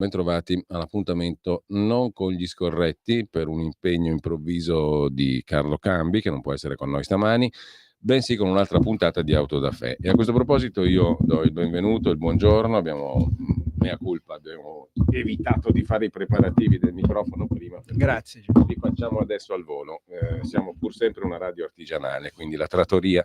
Bentrovati all'appuntamento non con gli scorretti per un impegno improvviso di Carlo Cambi, che non può essere con noi stamani, bensì con un'altra puntata di Auto da Fè. E a questo proposito io do il benvenuto, il buongiorno, mea culpa, abbiamo evitato di fare i preparativi del microfono prima, Grazie. li facciamo adesso al volo. Siamo pur sempre una radio artigianale, quindi la trattoria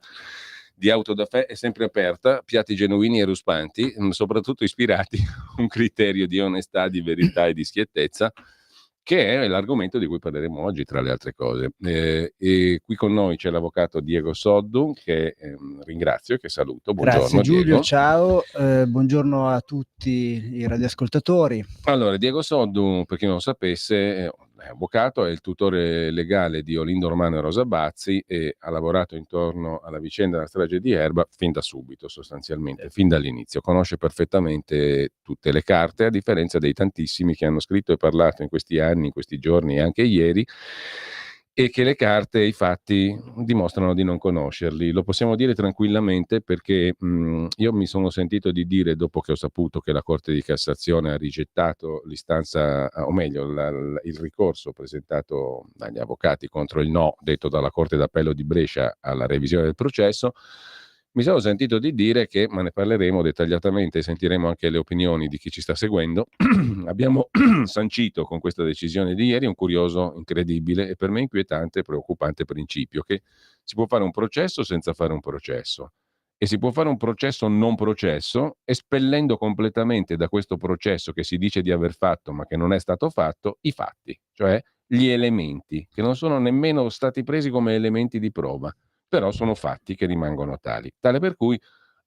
di Auto da Fè è sempre aperta, piatti genuini e ruspanti, soprattutto ispirati a un criterio di onestà, di verità e di schiettezza, che è l'argomento di cui parleremo oggi, tra le altre cose. E qui con noi c'è l'avvocato Diego Soddu, che ringrazio e che saluto. Buongiorno. Grazie Giulio, Diego. Ciao, buongiorno a tutti i radioascoltatori. Allora, Diego Soddu, per chi non lo sapesse, è avvocato, è il tutore legale di Olindo Romano e Rosa Bazzi e ha lavorato intorno alla vicenda della strage di Erba fin da subito, sostanzialmente, fin dall'inizio. Conosce perfettamente tutte le carte, a differenza dei tantissimi che hanno scritto e parlato in questi anni, in questi giorni e anche ieri, e che le carte e i fatti dimostrano di non conoscerli. Lo possiamo dire tranquillamente perché io mi sono sentito di dire, dopo che ho saputo che la Corte di Cassazione ha rigettato l'istanza, o meglio il ricorso presentato dagli avvocati contro il no detto dalla Corte d'Appello di Brescia alla revisione del processo, mi sono sentito di dire che, ma ne parleremo dettagliatamente e sentiremo anche le opinioni di chi ci sta seguendo, abbiamo sancito con questa decisione di ieri un curioso, incredibile e per me inquietante e preoccupante principio, che si può fare un processo senza fare un processo e si può fare un processo non processo, espellendo completamente da questo processo che si dice di aver fatto ma che non è stato fatto, i fatti, cioè gli elementi, che non sono nemmeno stati presi come elementi di prova, però sono fatti che rimangono tali. Tale per cui,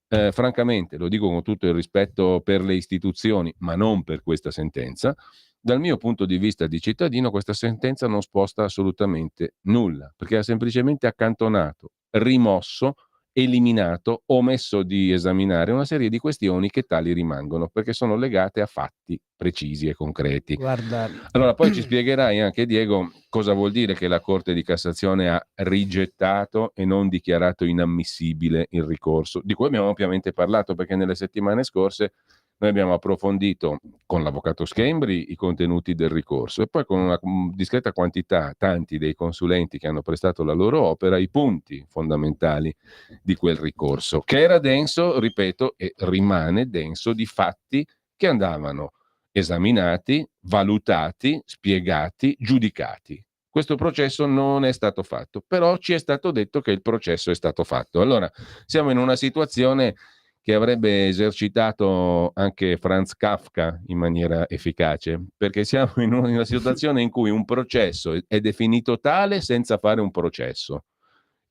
francamente, lo dico con tutto il rispetto per le istituzioni, ma non per questa sentenza, dal mio punto di vista di cittadino questa sentenza non sposta assolutamente nulla, perché ha semplicemente accantonato, rimosso, eliminato, omesso di esaminare una serie di questioni che tali rimangono, perché sono legate a fatti precisi e concreti. Guarda, Allora, poi ci spiegherai anche, Diego, cosa vuol dire che la Corte di Cassazione ha rigettato e non dichiarato inammissibile il ricorso, di cui abbiamo ampiamente parlato, perché nelle settimane scorse noi abbiamo approfondito con l'avvocato Schembri i contenuti del ricorso e poi con una discreta quantità, tanti dei consulenti che hanno prestato la loro opera, i punti fondamentali di quel ricorso, che era denso, ripeto, e rimane denso di fatti che andavano esaminati, valutati, spiegati, giudicati. Questo processo non è stato fatto, però ci è stato detto che il processo è stato fatto. Allora, siamo in una situazione che avrebbe esercitato anche Franz Kafka in maniera efficace, perché siamo in una situazione in cui un processo è definito tale senza fare un processo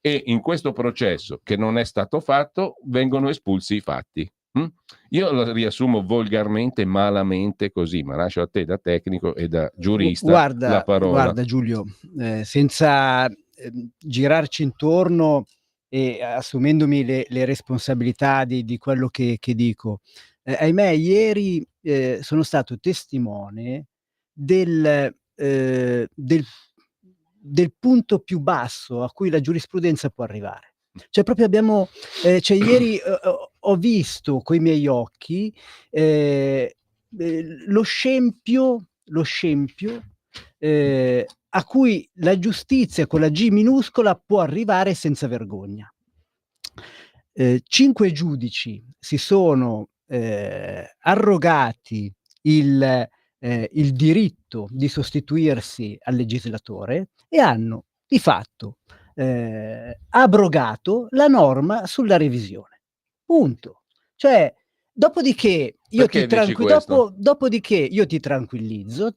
e in questo processo che non è stato fatto vengono espulsi i fatti. Io lo riassumo volgarmente, malamente così, ma lascio a te da tecnico e da giurista la parola. guarda Giulio, senza girarci intorno e assumendomi le responsabilità di quello che dico, ahimè ieri sono stato testimone del, del punto più basso a cui la giurisprudenza può arrivare. Cioè proprio abbiamo, cioè ieri ho visto coi miei occhi lo scempio a cui la giustizia con la G minuscola può arrivare senza vergogna. 5 giudici si sono arrogati il diritto di sostituirsi al legislatore e hanno di fatto abrogato la norma sulla revisione. Punto. Cioè, dopodiché Perché dici questo? dopodiché io ti tranquillizzo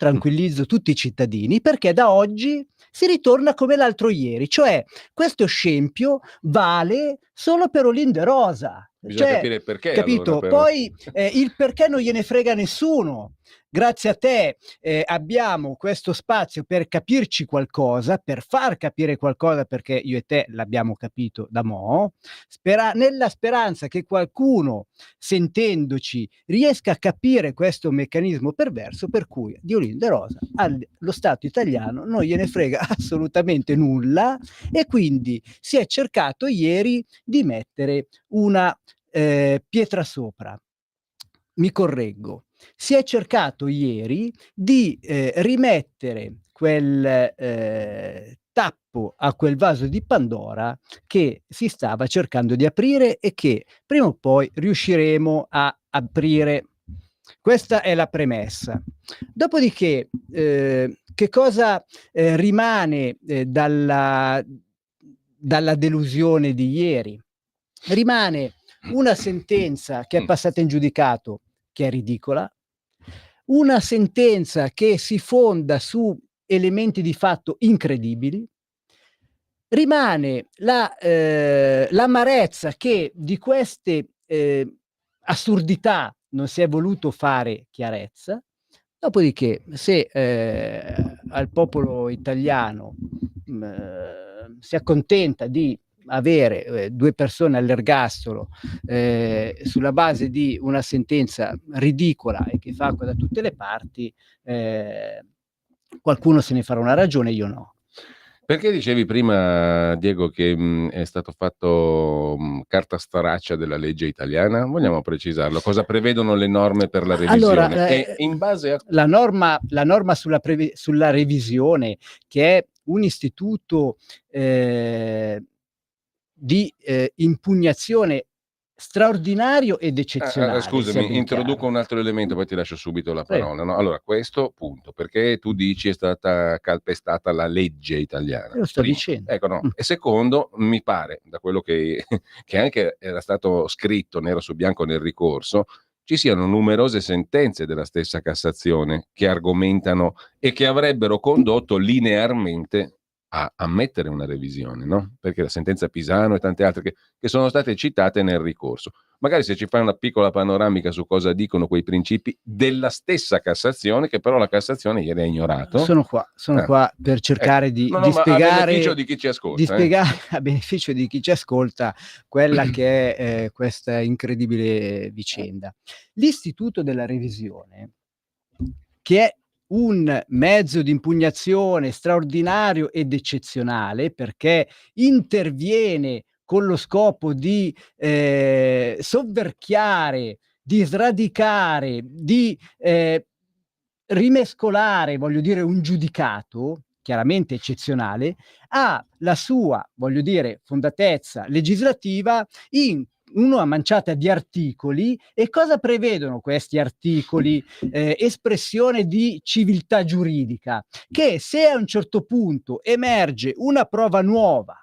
tutti i cittadini, perché da oggi si ritorna come l'altro ieri, cioè questo scempio vale solo per Olindo e Rosa. Bisogna Cioè, capire perché allora, capito? però. Poi il perché non gliene frega nessuno. Grazie a te abbiamo questo spazio per capirci qualcosa, per far capire qualcosa, perché io e te l'abbiamo capito da mo', nella speranza che qualcuno, sentendoci, riesca a capire questo meccanismo perverso per cui di Olindo e Rosa allo Stato italiano non gliene frega assolutamente nulla e quindi si è cercato ieri di mettere una pietra sopra. Mi correggo. si è cercato ieri di rimettere quel tappo a quel vaso di Pandora che si stava cercando di aprire e che prima o poi riusciremo a aprire. Questa è la premessa. Dopodiché, che cosa rimane dalla delusione di ieri? Rimane una sentenza che è passata in giudicato, che è ridicola, una sentenza che si fonda su elementi di fatto incredibili, rimane l'amarezza che di queste assurdità non si è voluto fare chiarezza. Dopodiché, se al popolo italiano si accontenta di avere 2 persone all'ergastolo sulla base di una sentenza ridicola e che fa acqua da tutte le parti, qualcuno se ne farà una ragione, io no. Perché dicevi prima, Diego, che è stato fatto carta straccia della legge italiana? Vogliamo precisarlo? Cosa prevedono le norme per la revisione? Allora, E in base a... la norma sulla revisione, che è un istituto di impugnazione straordinario ed eccezionale. Scusami, introduco un altro elemento, poi ti lascio subito la Prego. parola. No? Allora, questo punto, perché tu dici è stata calpestata la legge italiana? Lo sto Primo. dicendo. Ecco, no. E secondo, mi pare, da quello che anche era stato scritto nero su bianco nel ricorso, ci siano numerose sentenze della stessa Cassazione che argomentano e che avrebbero condotto linearmente a ammettere una revisione, no? Perché la sentenza Pisano e tante altre che sono state citate nel ricorso. Magari se ci fai una piccola panoramica su cosa dicono quei principi della stessa Cassazione, che però la Cassazione ieri ha ignorato. Sono qua per cercare di spiegare, a beneficio di chi ci ascolta. Di spiegare a beneficio di chi ci ascolta quella che è questa incredibile vicenda. L'istituto della revisione, che è un mezzo di impugnazione straordinario ed eccezionale, perché interviene con lo scopo di soverchiare, di sradicare, di rimescolare, voglio dire, un giudicato chiaramente eccezionale, ha la sua, voglio dire, fondatezza legislativa in una manciata di articoli. E cosa prevedono questi articoli? Espressione di civiltà giuridica, che se a un certo punto emerge una prova nuova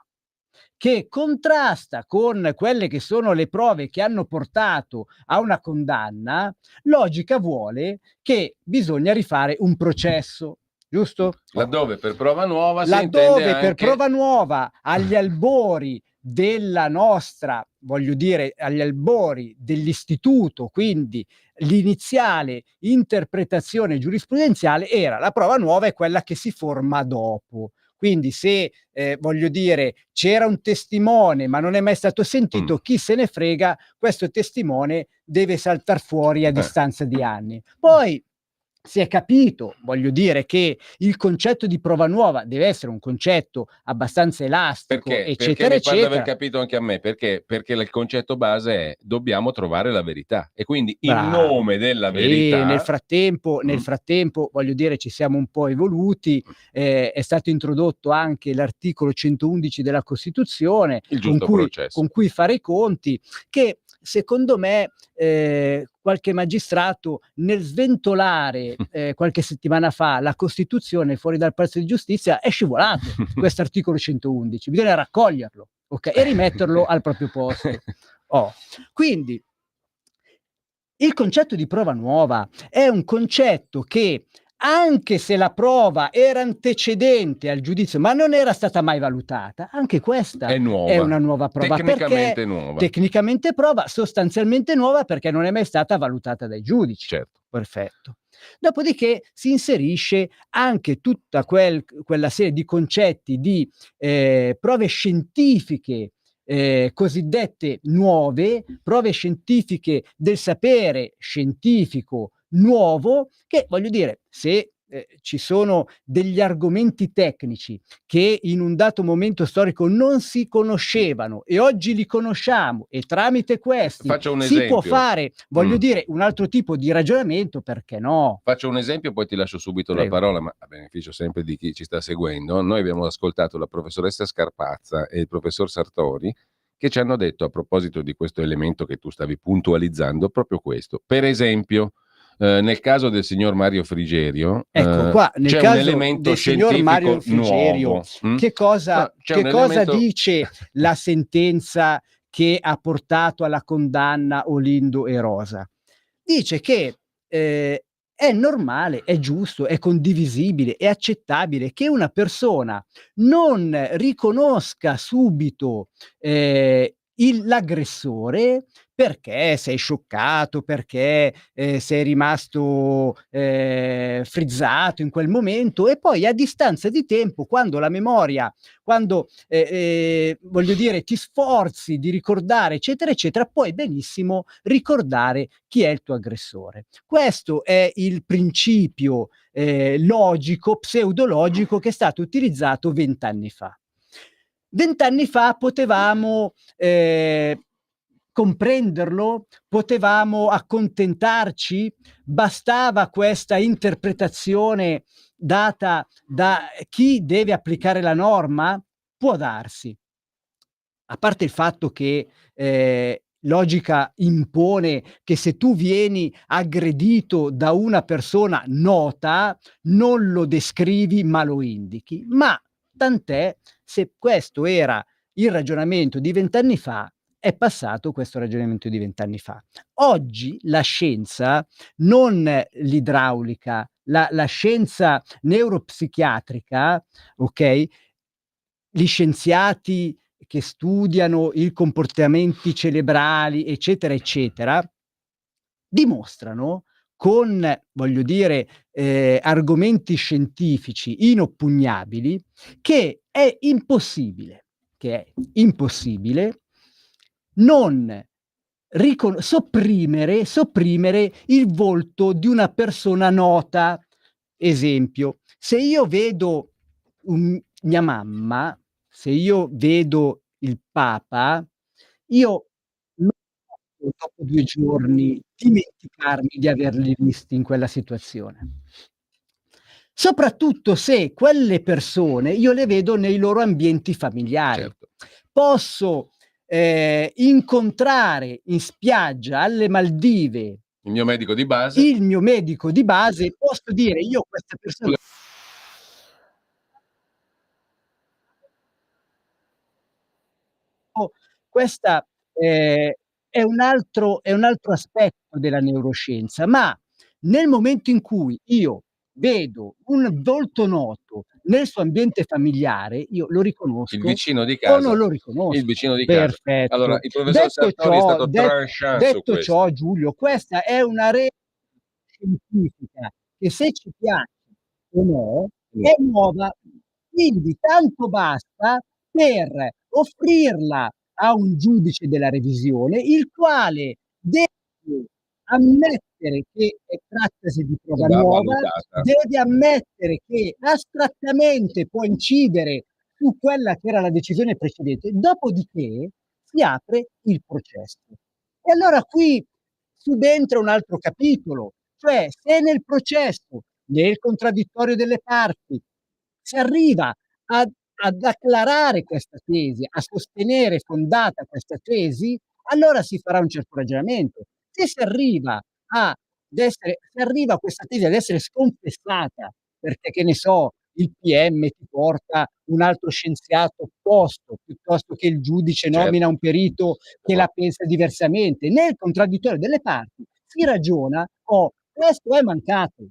che contrasta con quelle che sono le prove che hanno portato a una condanna, logica vuole che bisogna rifare un processo, giusto? Laddove per prova nuova si intende Laddove anche... per prova nuova, agli albori della nostra, voglio dire, agli albori dell'istituto, quindi l'iniziale interpretazione giurisprudenziale era la prova nuova è quella che si forma dopo. Quindi se, voglio dire, c'era un testimone ma non è mai stato sentito, chi se ne frega, questo testimone deve saltar fuori a distanza di anni. Poi si è capito, voglio dire, che il concetto di prova nuova deve essere un concetto abbastanza elastico, perché? eccetera, Perché mi pare di aver eccetera. capito anche a me, perché il concetto base è dobbiamo trovare la verità e quindi Bravo. in nome della verità... nel frattempo, voglio dire, ci siamo un po' evoluti, è stato introdotto anche l'articolo 111 della Costituzione, Il giusto processo. con cui fare i conti, che secondo me qualche magistrato nel sventolare qualche settimana fa la Costituzione fuori dal Palazzo di Giustizia è scivolato questo articolo 111, bisogna raccoglierlo, okay, e rimetterlo al proprio posto. Quindi il concetto di prova nuova è un concetto che, anche se la prova era antecedente al giudizio, ma non era stata mai valutata, anche questa è una nuova prova. Tecnicamente nuova. Tecnicamente prova, sostanzialmente nuova perché non è mai stata valutata dai giudici. Certo. Perfetto. Dopodiché si inserisce anche tutta quella serie di concetti di prove scientifiche cosiddette nuove, prove scientifiche del sapere scientifico nuovo, che voglio dire, se ci sono degli argomenti tecnici che in un dato momento storico non si conoscevano e oggi li conosciamo e tramite questi Faccio un si può esempio. fare, voglio dire, un altro tipo di ragionamento, perché no? Faccio un esempio, poi ti lascio subito la Prego. parola, ma a beneficio sempre di chi ci sta seguendo. Noi abbiamo ascoltato la professoressa Scarpazza e il professor Sartori che ci hanno detto a proposito di questo elemento che tu stavi puntualizzando proprio questo. Per esempio, nel caso del signor Mario Frigerio, Ecco qua, nel c'è un caso elemento del signor Mario scientifico Frigerio, nuovo. No, che cosa c'è un elemento... dice la sentenza che ha portato alla condanna Olindo e Rosa? Dice che, è normale, è giusto, è condivisibile, è accettabile che una persona non riconosca subito, l'aggressore perché sei scioccato, perché, sei rimasto, frizzato in quel momento e poi a distanza di tempo, quando la memoria, quando, voglio dire, ti sforzi di ricordare, eccetera, eccetera, puoi benissimo ricordare chi è il tuo aggressore. Questo è il principio, logico, pseudologico che è stato utilizzato 20 anni fa. 20 anni fa potevamo, comprenderlo? Potevamo accontentarci? Bastava questa interpretazione data da chi deve applicare la norma? Può darsi. A parte il fatto che, logica impone che se tu vieni aggredito da una persona nota, non lo descrivi ma lo indichi, ma tant'è, se questo era il ragionamento di 20 anni fa, è passato questo ragionamento di 20 anni fa. Oggi la scienza, non l'idraulica, la scienza neuropsichiatrica, okay, gli scienziati che studiano i comportamenti cerebrali, eccetera, eccetera, dimostrano con, voglio dire, argomenti scientifici inoppugnabili che è impossibile non sopprimere il volto di una persona nota. Esempio, se io vedo mia mamma, se io vedo il Papa, io non posso dopo 2 giorni dimenticarmi di averli visti in quella situazione. Soprattutto se quelle persone io le vedo nei loro ambienti familiari. Certo. Posso, incontrare in spiaggia alle Maldive Il mio medico di base... il mio medico di base, posso dire: "Io questa persona". Questa, è un altro aspetto della neuroscienza, ma nel momento in cui io vedo un volto noto nel suo ambiente familiare, io lo Il riconosco vicino di o non casa, lo il riconosco. vicino di casa. Allora, Perfetto. il professor Sartori è stato tranchant su Detto questo. ciò Giulio, questa è una regola scientifica che se ci piace o no, è nuova. Quindi tanto basta per offrirla a un giudice della revisione, il quale deve ammettere che trattasi di E prova va nuova, valutata. deve ammettere che astrattamente può incidere su quella che era la decisione precedente, dopodiché si apre il processo. E allora qui subentra un altro capitolo, cioè se nel processo, nel contraddittorio delle parti, si arriva ad acclarare questa tesi, a sostenere fondata questa tesi, allora si farà un certo ragionamento. Se si arriva se arriva questa tesi ad essere sconfessata, perché che ne so, il PM ti porta un altro scienziato opposto, piuttosto che il giudice nomina Certo. un perito che la pensa diversamente, nel contraddittorio delle parti si ragiona: "Oh, questo è mancato".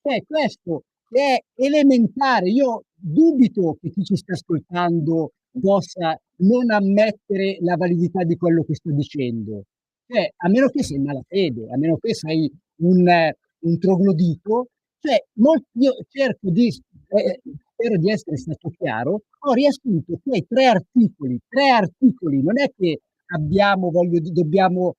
Cioè questo è elementare. Io dubito che chi ci sta ascoltando possa non ammettere la validità di quello che sto dicendo. Cioè, a meno che sei in malafede, a meno che sei un troglodito, cioè io cerco di spero di essere stato chiaro, ho riassunto quei 3 articoli, non è che dobbiamo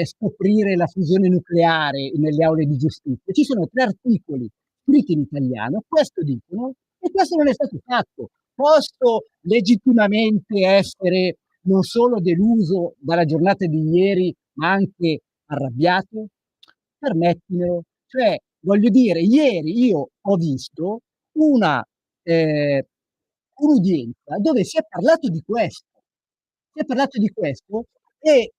scoprire la fusione nucleare nelle aule di giustizia. Ci sono 3 articoli scritti in italiano, questo dicono, e questo non è stato fatto. Posso legittimamente essere non solo deluso dalla giornata di ieri, ma anche arrabbiato? Permettimelo. Cioè, voglio dire, ieri io ho visto una un'udienza dove si è parlato di questo. Si è parlato di questo e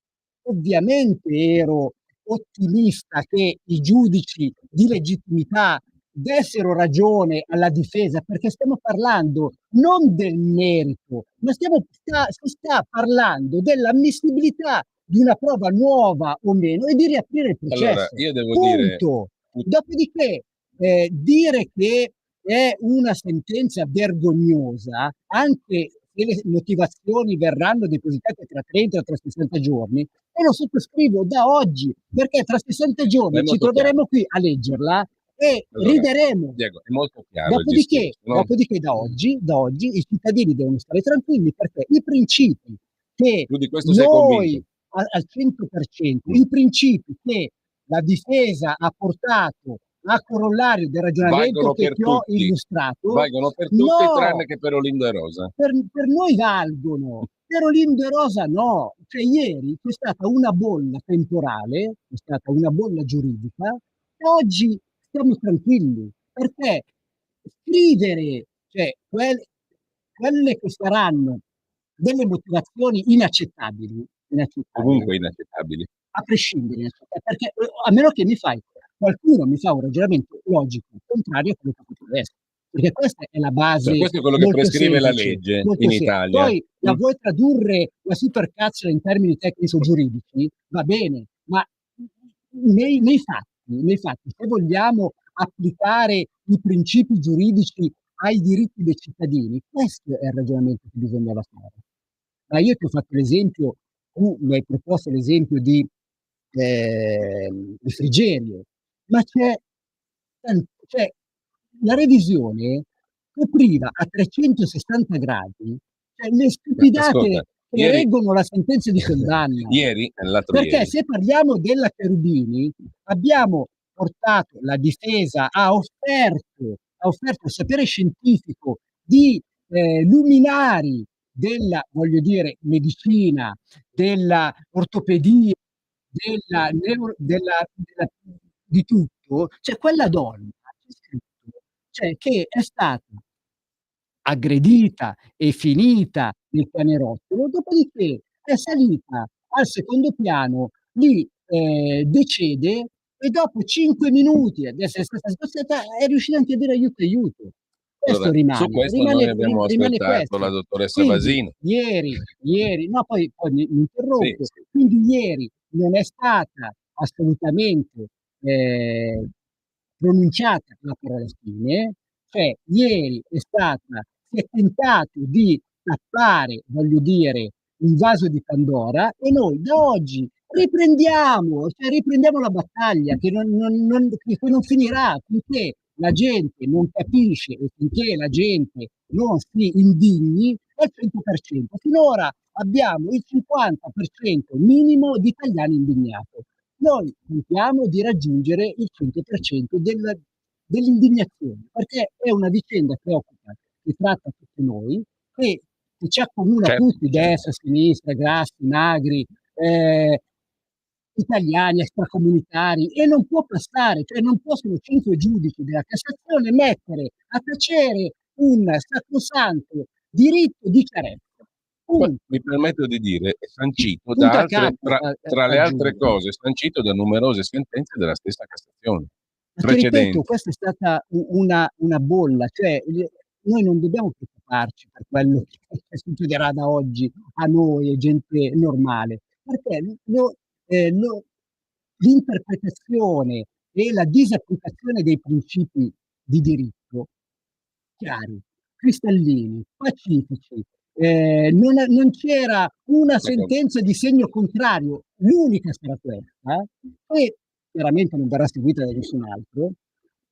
ovviamente ero ottimista che i giudici di legittimità dessero ragione alla difesa, perché stiamo parlando non del merito, ma si sta parlando dell'ammissibilità di una prova nuova o meno e di riaprire il Allora, processo. io devo dire, Punto. Dopodiché, dire che è una sentenza vergognosa, anche se le motivazioni verranno depositate tra 30 o tra 60 giorni, e lo sottoscrivo da oggi, perché tra 60 ma è giorni ci molto chiaro. troveremo qui a leggerla e Allora, rideremo. Diego, è molto chiaro il discorso, no? Dopodiché da oggi i cittadini devono stare tranquilli, perché i principi che Tu di questo sei noi convinto? al 100%, i principi che la difesa ha portato a corollario del ragionamento Valgono che per ti ho tutti, illustrato, valgono per tutti tranne no, che per Olindo e Rosa. per noi valgono, per Olindo e Rosa no. Cioè ieri c'è stata una bolla temporale, c'è stata una bolla giuridica, e oggi stiamo tranquilli, perché scrivere, cioè, quelle che saranno delle motivazioni inaccettabili, Comunque inaccettabili. a prescindere, perché a meno che qualcuno mi fa un ragionamento logico contrario a quello che potrebbe adesso, perché questa è la Cioè, base questo è quello che molto prescrive la semplice, legge molto in semplice. Italia. Poi la vuoi tradurre la supercazzola in termini tecnico-giuridici, va bene, ma nei fatti, se vogliamo applicare i principi giuridici ai diritti dei cittadini, questo è il ragionamento che bisognava fare. Ma io ti ho fatto l'esempio, tu mi hai proposto l'esempio di Frigerio, ma cioè, la revisione copriva a 360 gradi, cioè, le Ascolta, stupidate che ieri, reggono la sentenza di condanna. l'altro Perché ieri, se parliamo della Cherubini, abbiamo portato, la difesa ha offerto il sapere scientifico di luminari della, voglio dire, medicina, della ortopedia, di tutto, cioè quella donna, c'è scritto, cioè, che è stata aggredita e finita nel pianerottolo, dopodiché è salita al secondo piano, lì decede e dopo 5 minuti di essere stata spostata è riuscita anche a dire aiuto, aiuto. Questo allora, su rimane, questo noi abbiamo rimane ascoltato la questo. dottoressa Quindi Vasino. ieri, no, poi mi Sì, interrompo, sì. quindi ieri non è stata assolutamente eh, pronunciata la parola fine, cioè ieri si è tentato di tappare, voglio dire, un vaso di Pandora e noi da oggi riprendiamo la battaglia che non finirà finché la gente non capisce e finché la gente non si indigni al 100%. Finora abbiamo il 50% minimo di italiani indignati. Noi contiamo di raggiungere il 100% dell'indignazione, perché è una vicenda che tratta tutti noi, che ci accomuna Certo, tutti, destra, sinistra, grassi, magri, eh, italiani, extracomunitari, e non può passare, cioè non possono 5 giudici della Cassazione mettere a tacere un sacrosanto diritto di chiarezza. Punto. mi permetto di dire, è sancito da Punto a altre, capo, tra le altre aggiungo. cose, è sancito da numerose sentenze della stessa Cassazione Ma ti ripeto, precedenti. questa è stata una bolla, cioè noi non dobbiamo preoccuparci per quello che succederà da oggi a noi e gente normale, perché l'interpretazione e la disapplicazione dei principi di diritto chiari, cristallini, pacifici, non c'era una D'accordo. sentenza di segno contrario, l'unica sarà questa, e chiaramente non verrà seguita da nessun altro.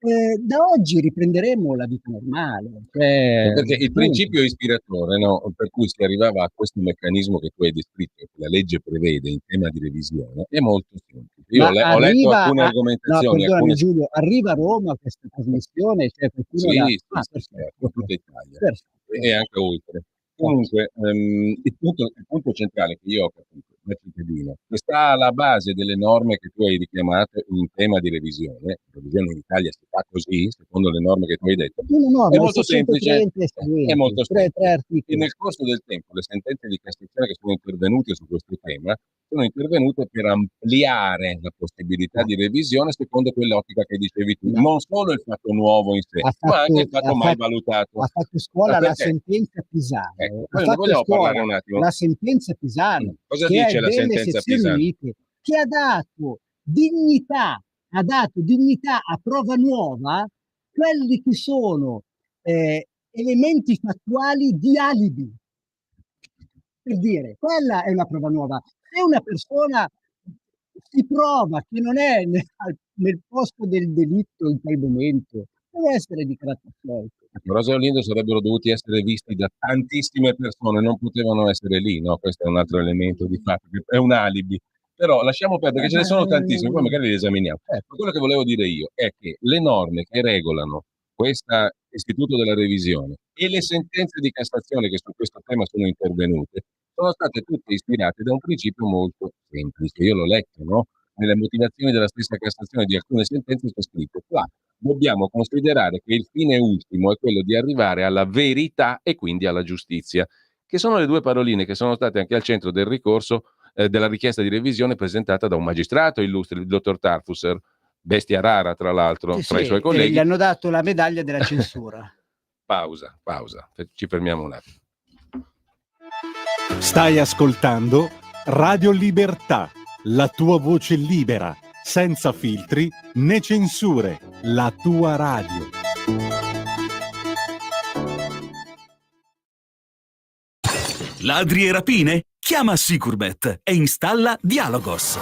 Da oggi riprenderemo la vita normale, cioè, Perché il punto. principio ispiratore, no, per cui si arrivava a questo meccanismo che tu hai descritto, che la legge prevede in tema di revisione, è molto semplice. Io Ma ho letto arriva alcune a no, argomentazioni, perdonami alcune Giulio, arriva a Roma questa trasmissione? Cioè qualcuno la sì, sì, sì, certo, perfetto, in okay. tutta Italia Perfetto, e anche oltre. Comunque, il punto centrale che io ho capito da cittadino, che sta alla base delle norme che tu hai richiamato in tema di revisione in Italia si fa così, secondo le norme che tu hai detto, una è norma, il molto semplice, 630 e è seguenti, molto 3 semplice. E articoli. nel corso del tempo le sentenze di Cassazione che sono intervenute su questo tema sono intervenute per ampliare la possibilità No, di revisione secondo quell'ottica che dicevi tu, no, non solo il fatto nuovo in sé, ha ma anche il fatto fatto mai valutato. ha fatto Ma scuola la perché? sentenza Pisano, Ecco, ha poi ne fatto vogliamo parlare scuola un attimo? la sentenza Pisano, Cosa che è dice la delle sentenza sezioni Pisano? unite, che ha dato dignità a prova nuova quelli che sono elementi fattuali di alibi. Per dire, quella è una prova nuova. Se una persona si prova che non è nel posto del delitto in quel momento, deve essere dichiarato assolto. Rosa e Olindo sarebbero dovuti essere visti da tantissime persone, non potevano essere lì, no? Questo è un altro elemento di fatto, che è un alibi. Però lasciamo perdere, che ce ne sono tantissimi, poi magari li esaminiamo. Ma quello che volevo dire io è che le norme che regolano questo istituto della revisione e le sentenze di Cassazione che su questo tema sono intervenute sono state tutte ispirate da un principio molto semplice. Io l'ho letto, no? Nelle motivazioni della stessa Cassazione di alcune sentenze c'è scritto qua dobbiamo considerare che il fine ultimo è quello di arrivare alla verità e quindi alla giustizia, che sono le due paroline che sono state anche al centro del ricorso della richiesta di revisione presentata da un magistrato illustre, il dottor Tarfusser, bestia rara tra l'altro Sì, fra i sì, suoi gli colleghi. hanno dato la medaglia della censura. Pausa, pausa, ci fermiamo un attimo. Stai ascoltando Radio Libertà, la tua voce libera, senza filtri né censure, la tua radio. Ladri e rapine? Chiama Sicurbet e installa Dialogos.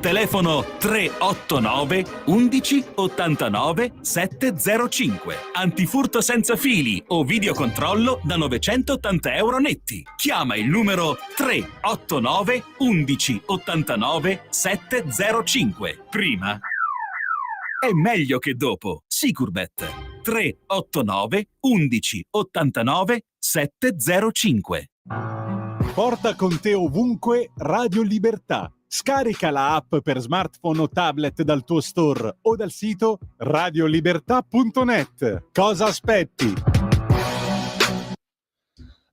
Telefono 389 11 89 705. Antifurto senza fili o videocontrollo da 980 euro netti. Chiama il numero 389 11 89 705. Prima è meglio che dopo. Sicurbet 389 11 89 705. Porta con te ovunque Radio Libertà. Scarica la app per smartphone o tablet dal tuo store o dal sito radiolibertà.net. Cosa aspetti?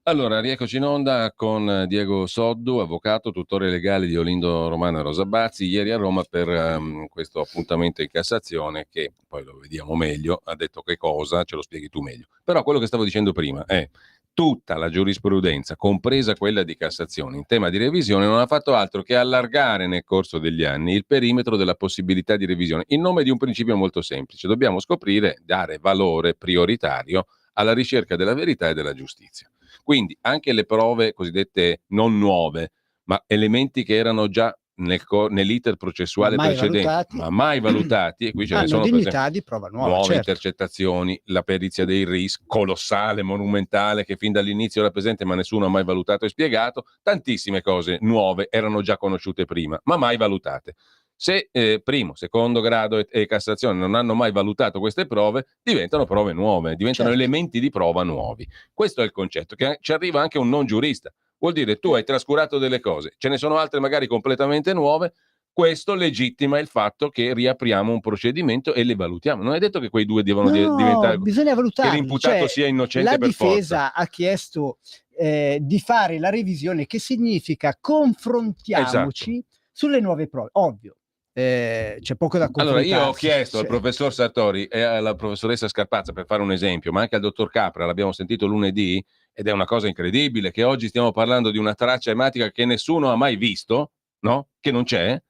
Allora, rieccoci in onda con Diego Soddu, avvocato, tutore legale di Olindo Romano e Rosa Bazzi, ieri a Roma per questo appuntamento in Cassazione che, poi lo vediamo meglio, ha detto che cosa, ce lo spieghi tu meglio. Però quello che stavo dicendo prima è tutta la giurisprudenza, compresa quella di Cassazione, in tema di revisione, non ha fatto altro che allargare nel corso degli anni il perimetro della possibilità di revisione, in nome di un principio molto semplice. Dobbiamo scoprire, dare valore prioritario alla ricerca della verità e della giustizia. Quindi anche le prove cosiddette non nuove, ma elementi che erano già nell'iter Ma processuale mai precedente, valutati, ma mai valutati, e qui ce ne hanno sono per esempio dignità di prova nuova, nuove certo. intercettazioni, la perizia dei RIS, colossale, monumentale, che fin dall'inizio era presente ma nessuno ha mai valutato e spiegato, tantissime cose nuove erano già conosciute prima, ma mai valutate. Se primo, secondo grado e Cassazione non hanno mai valutato queste prove, diventano prove nuove, diventano Certo. elementi di prova nuovi. Questo è il concetto, che ci arriva anche un non giurista. Vuol dire tu hai trascurato delle cose, ce ne sono altre magari completamente nuove, questo legittima il fatto che riapriamo un procedimento e le valutiamo. Non è detto che quei due devono No, diventare, bisogna che valutarli. l'imputato Cioè, sia innocente la per forza. difesa ha chiesto di fare la revisione, che significa Esatto. confrontiamoci sulle nuove prove. Ovvio, c'è poco da Allora, io ho confrontarsi. chiesto al Cioè, professor Sartori e alla professoressa Scarpazza, per fare un esempio, ma anche al dottor Capra, l'abbiamo sentito lunedì, ed è una cosa incredibile che oggi stiamo parlando di una traccia ematica che nessuno ha mai visto, no? Che non c'è,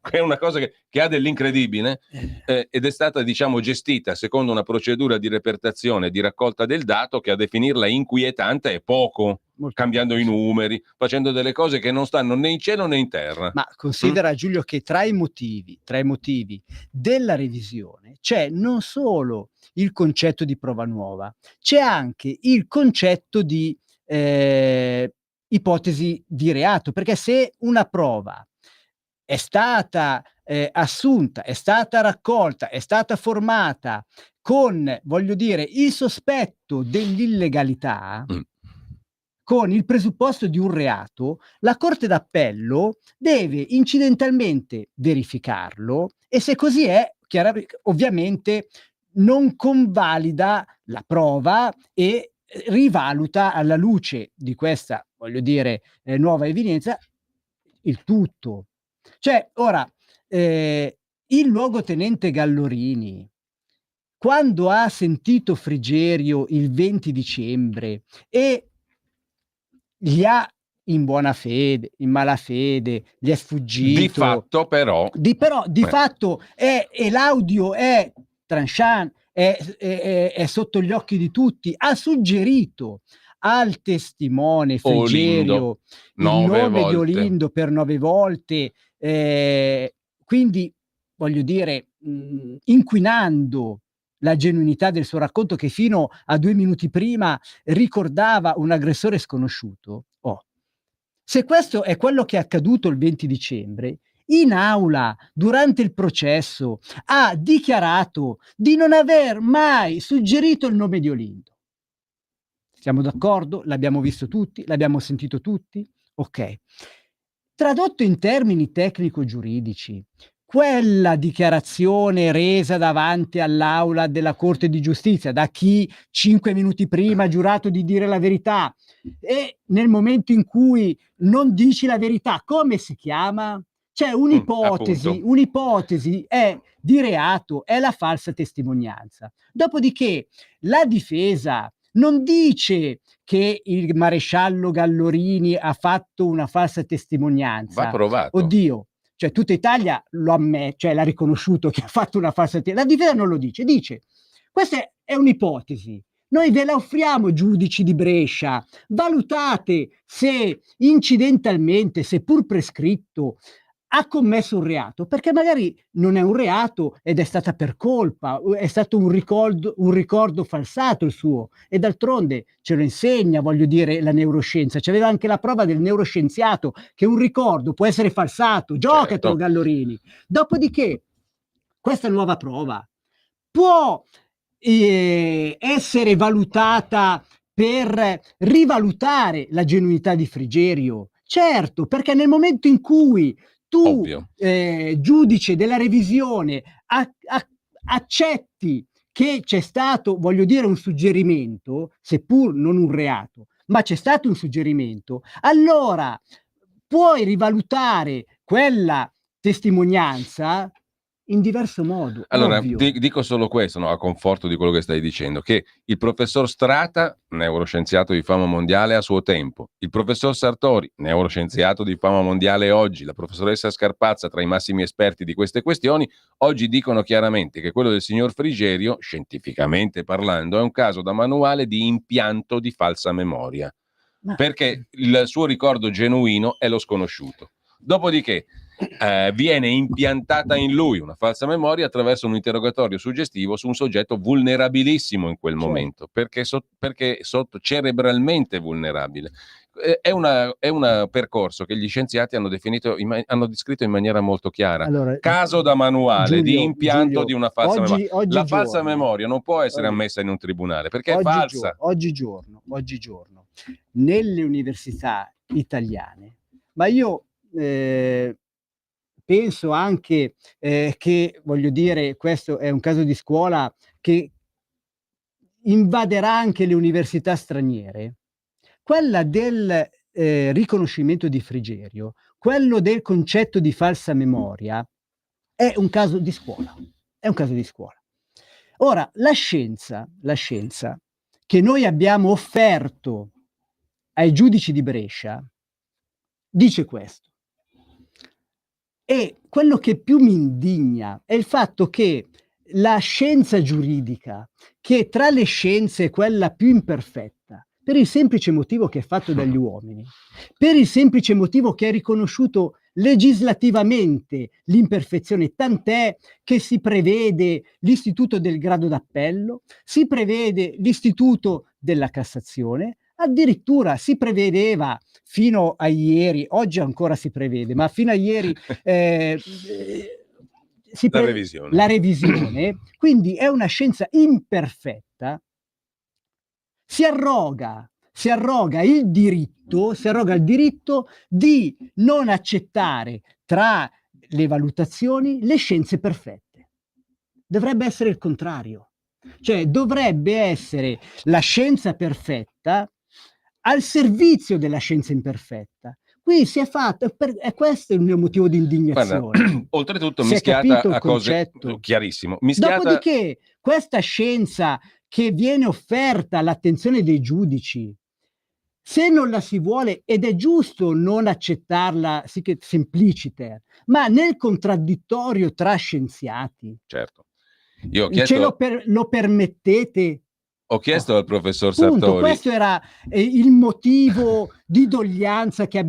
è una cosa che ha dell'incredibile, ed è stata, diciamo, gestita secondo una procedura di repertazione, di raccolta del dato, che a definirla inquietante è poco, molto cambiando poco, i sì. numeri, facendo delle cose che non stanno né in cielo né in terra. Ma considera, Giulio, che tra i motivi della revisione c'è non solo il concetto di prova nuova, c'è anche il concetto di ipotesi di reato, perché se una prova è stata assunta, è stata raccolta, è stata formata con, voglio dire, il sospetto dell'illegalità, con il presupposto di un reato, la Corte d'Appello deve incidentalmente verificarlo e se così è, ovviamente non convalida la prova e rivaluta alla luce di questa, voglio dire, nuova evidenza il tutto. Cioè, ora, il luogotenente Gallorini, quando ha sentito Frigerio il 20 dicembre e gli ha in buona fede, in malafede, gli è sfuggito. Di fatto però... Di fatto e l'audio è tranchant, è sotto gli occhi di tutti, ha suggerito al testimone Frigerio il nome di Olindo per 9 volte, quindi voglio dire, inquinando la genuinità del suo racconto che fino a 2 minuti prima ricordava un aggressore sconosciuto. Se questo è quello che è accaduto il 20 dicembre, in aula, durante il processo, ha dichiarato di non aver mai suggerito il nome di Olindo. Siamo d'accordo? L'abbiamo visto tutti? L'abbiamo sentito tutti? Ok. Tradotto in termini tecnico-giuridici, quella dichiarazione resa davanti all'aula della Corte di Giustizia da chi 5 minuti prima ha giurato di dire la verità e nel momento in cui non dici la verità, come si chiama? C'è un'ipotesi è di reato, è la falsa testimonianza. Dopodiché la difesa non dice che il maresciallo Gallorini ha fatto una falsa testimonianza. Va provato. Oddio, cioè tutta Italia lo ammette, cioè l'ha riconosciuto che ha fatto una falsa testimonianza. La difesa non lo dice, dice questa è un'ipotesi. Noi ve la offriamo, giudici di Brescia, valutate se incidentalmente, seppur prescritto, ha commesso un reato, perché magari non è un reato ed è stata per colpa, è stato un ricordo falsato il suo, e d'altronde ce lo insegna, voglio dire, la neuroscienza. C'aveva anche la prova del neuroscienziato che un ricordo può essere falsato, giocatelo Gallorini. Dopodiché, questa nuova prova può essere valutata per rivalutare la genuinità di Frigerio, certo, perché nel momento in cui tu, giudice della revisione, accetti che c'è stato, voglio dire, un suggerimento, seppur non un reato, ma c'è stato un suggerimento, allora puoi rivalutare quella testimonianza in diverso modo. Allora, dico solo questo, no, a conforto di quello che stai dicendo, che il professor Strata, neuroscienziato di fama mondiale a suo tempo, il professor Sartori, neuroscienziato di fama mondiale oggi, la professoressa Scarpazza, tra i massimi esperti di queste questioni, oggi dicono chiaramente che quello del signor Frigerio, scientificamente parlando, è un caso da manuale di impianto di falsa memoria, perché il suo ricordo genuino è lo sconosciuto. Dopodiché viene impiantata in lui una falsa memoria attraverso un interrogatorio suggestivo su un soggetto vulnerabilissimo in quel momento, perché cerebralmente vulnerabile. È un percorso che gli scienziati hanno descritto in maniera molto chiara. Allora, caso da manuale di impianto di una falsa memoria. La falsa memoria non può essere ammessa in un tribunale perché è falsa. Oggigiorno, nelle università italiane, ma io penso anche che, voglio dire, questo è un caso di scuola che invaderà anche le università straniere, quella del riconoscimento di Frigerio, quello del concetto di falsa memoria, è un caso di scuola. Ora, la scienza che noi abbiamo offerto ai giudici di Brescia dice questo. E quello che più mi indigna è il fatto che la scienza giuridica, che tra le scienze è quella più imperfetta, per il semplice motivo che è fatto dagli uomini, per il semplice motivo che è riconosciuto legislativamente l'imperfezione, tant'è che si prevede l'istituto del grado d'appello, si prevede l'istituto della Cassazione, addirittura si prevedeva fino a ieri, oggi ancora si prevede, ma fino a ieri La revisione. revisione, quindi è una scienza imperfetta, si arroga il diritto di non accettare tra le valutazioni le scienze perfette. Dovrebbe essere il contrario. Cioè dovrebbe essere la scienza perfetta al servizio della scienza imperfetta. Qui si è fatto, e questo è il mio motivo di indignazione. Guarda, oltretutto Si è mischiata capito il a cose concetto? chiarissimo. Mischiata, Dopodiché, questa scienza che viene offerta all'attenzione dei giudici, se non la si vuole, ed è giusto non accettarla sic simpliciter, ma nel contraddittorio tra scienziati, certo. Io ho lo permettete? Ho chiesto al professor Punto. Sartori. Questo era il motivo di doglianza che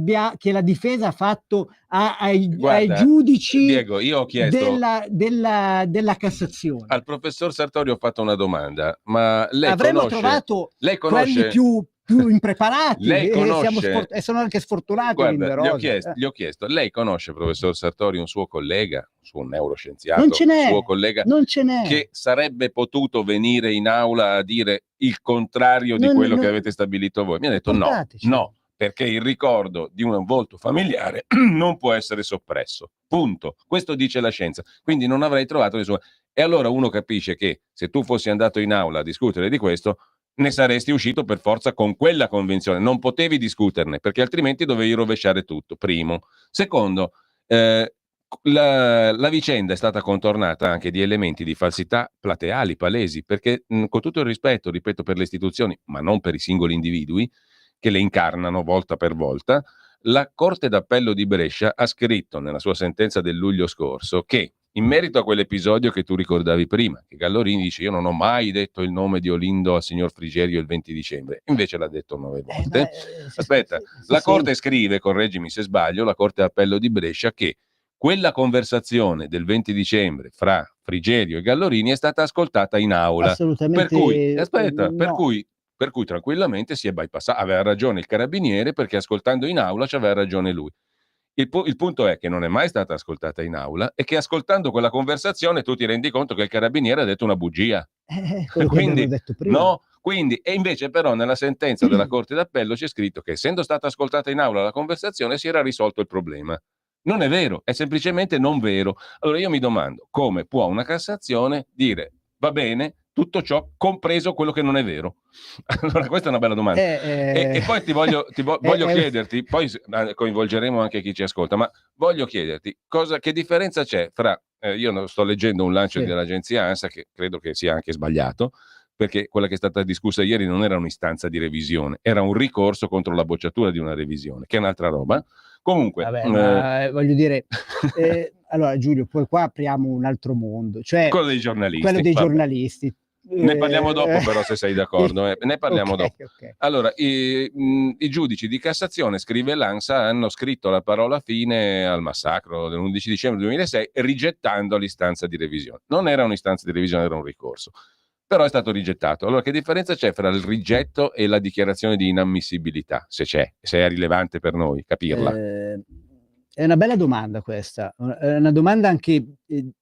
la difesa ha fatto ai giudici, Diego, io ho chiesto della Cassazione. al professor Sartori, ho fatto una domanda, ma lei avremmo trovato quelli più impreparati. Lei conosce, e sono anche sfortunati. guarda, gli ho chiesto, lei conosce, professor Sartori, un suo collega, un suo neuroscienziato, non ce n'è, un suo collega non ce n'è, che sarebbe potuto venire in aula a dire il contrario di quello che avete stabilito voi? Mi ha detto no, perché il ricordo di un volto familiare non può essere soppresso, punto. Questo dice la scienza, quindi non avrei trovato nessuno. E allora uno capisce che se tu fossi andato in aula a discutere di questo, ne saresti uscito per forza con quella convinzione, non potevi discuterne, perché altrimenti dovevi rovesciare tutto, primo. Secondo, la vicenda è stata contornata anche di elementi di falsità plateali, palesi, perché con tutto il rispetto, ripeto, per le istituzioni, ma non per i singoli individui che le incarnano volta per volta, la Corte d'Appello di Brescia ha scritto nella sua sentenza del luglio scorso che in merito a quell'episodio che tu ricordavi prima, che Gallorini dice io non ho mai detto il nome di Olindo al signor Frigerio il 20 dicembre, invece l'ha detto 9 volte. Aspetta, la Corte scrive, correggimi se sbaglio, la Corte d'Appello di Brescia, che quella conversazione del 20 dicembre fra Frigerio e Gallorini è stata ascoltata in aula. Assolutamente. Per cui tranquillamente si è bypassato. Aveva ragione il carabiniere, perché ascoltando in aula c'aveva ragione lui. Il punto è che non è mai stata ascoltata in aula e che ascoltando quella conversazione tu ti rendi conto che il carabiniere ha detto una bugia. Quindi, detto prima. No, quindi, e invece però nella sentenza della Corte d'Appello c'è scritto che essendo stata ascoltata in aula la conversazione si era risolto il problema. Non è vero, è semplicemente non vero. Allora io mi domando come può una Cassazione dire va bene tutto ciò, compreso quello che non è vero. Allora questa è una bella domanda. E poi voglio chiederti, poi coinvolgeremo anche chi ci ascolta, ma voglio chiederti che differenza c'è fra, io sto leggendo un lancio dell'agenzia ANSA che credo che sia anche sbagliato, perché quella che è stata discussa ieri non era un'istanza di revisione, era un ricorso contro la bocciatura di una revisione, che è un'altra roba. Comunque, voglio dire, allora Giulio, poi qua apriamo un altro mondo, cioè quello dei giornalisti. Ne parliamo dopo però, se sei d'accordo. Ne parliamo dopo. Okay. Allora, i giudici di Cassazione, scrive l'ANSA, hanno scritto la parola fine al massacro dell'11 dicembre 2006 rigettando l'istanza di revisione. Non era un'istanza di revisione, era un ricorso. Però è stato rigettato. Allora, che differenza c'è fra il rigetto e la dichiarazione di inammissibilità, se è rilevante per noi capirla? È una bella domanda questa, è una domanda anche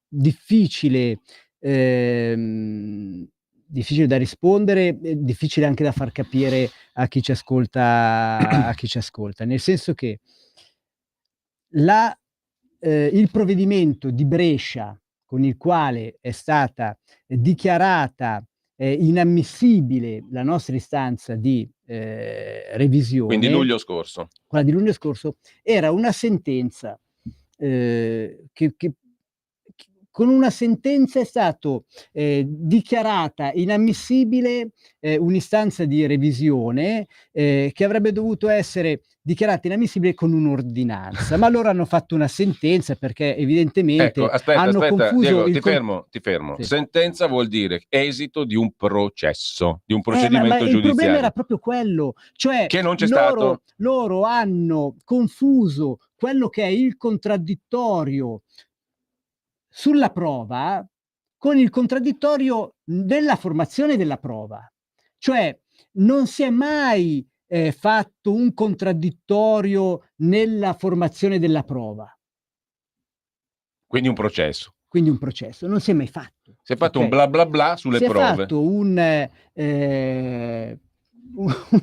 difficile da rispondere, difficile anche da far capire a chi ci ascolta, nel senso che il provvedimento di Brescia con il quale è stata dichiarata inammissibile la nostra istanza di revisione, quindi luglio scorso, quella di luglio scorso, era una sentenza che con una sentenza è stato dichiarata inammissibile un'istanza di revisione che avrebbe dovuto essere dichiarata inammissibile con un'ordinanza, ma loro hanno fatto una sentenza perché evidentemente hanno confuso. Diego, ti fermo. Sì. Sentenza vuol dire esito di un processo, di un procedimento ma giudiziario. Il problema era proprio quello, cioè che non c'è stato. Loro hanno confuso quello che è il contraddittorio sulla prova con il contraddittorio della formazione della prova. Cioè non si è mai fatto un contraddittorio nella formazione della prova. Quindi un processo. quindi un processo, non si è mai fatto. Si è fatto un Ok? bla bla bla sulle Si è prove. fatto un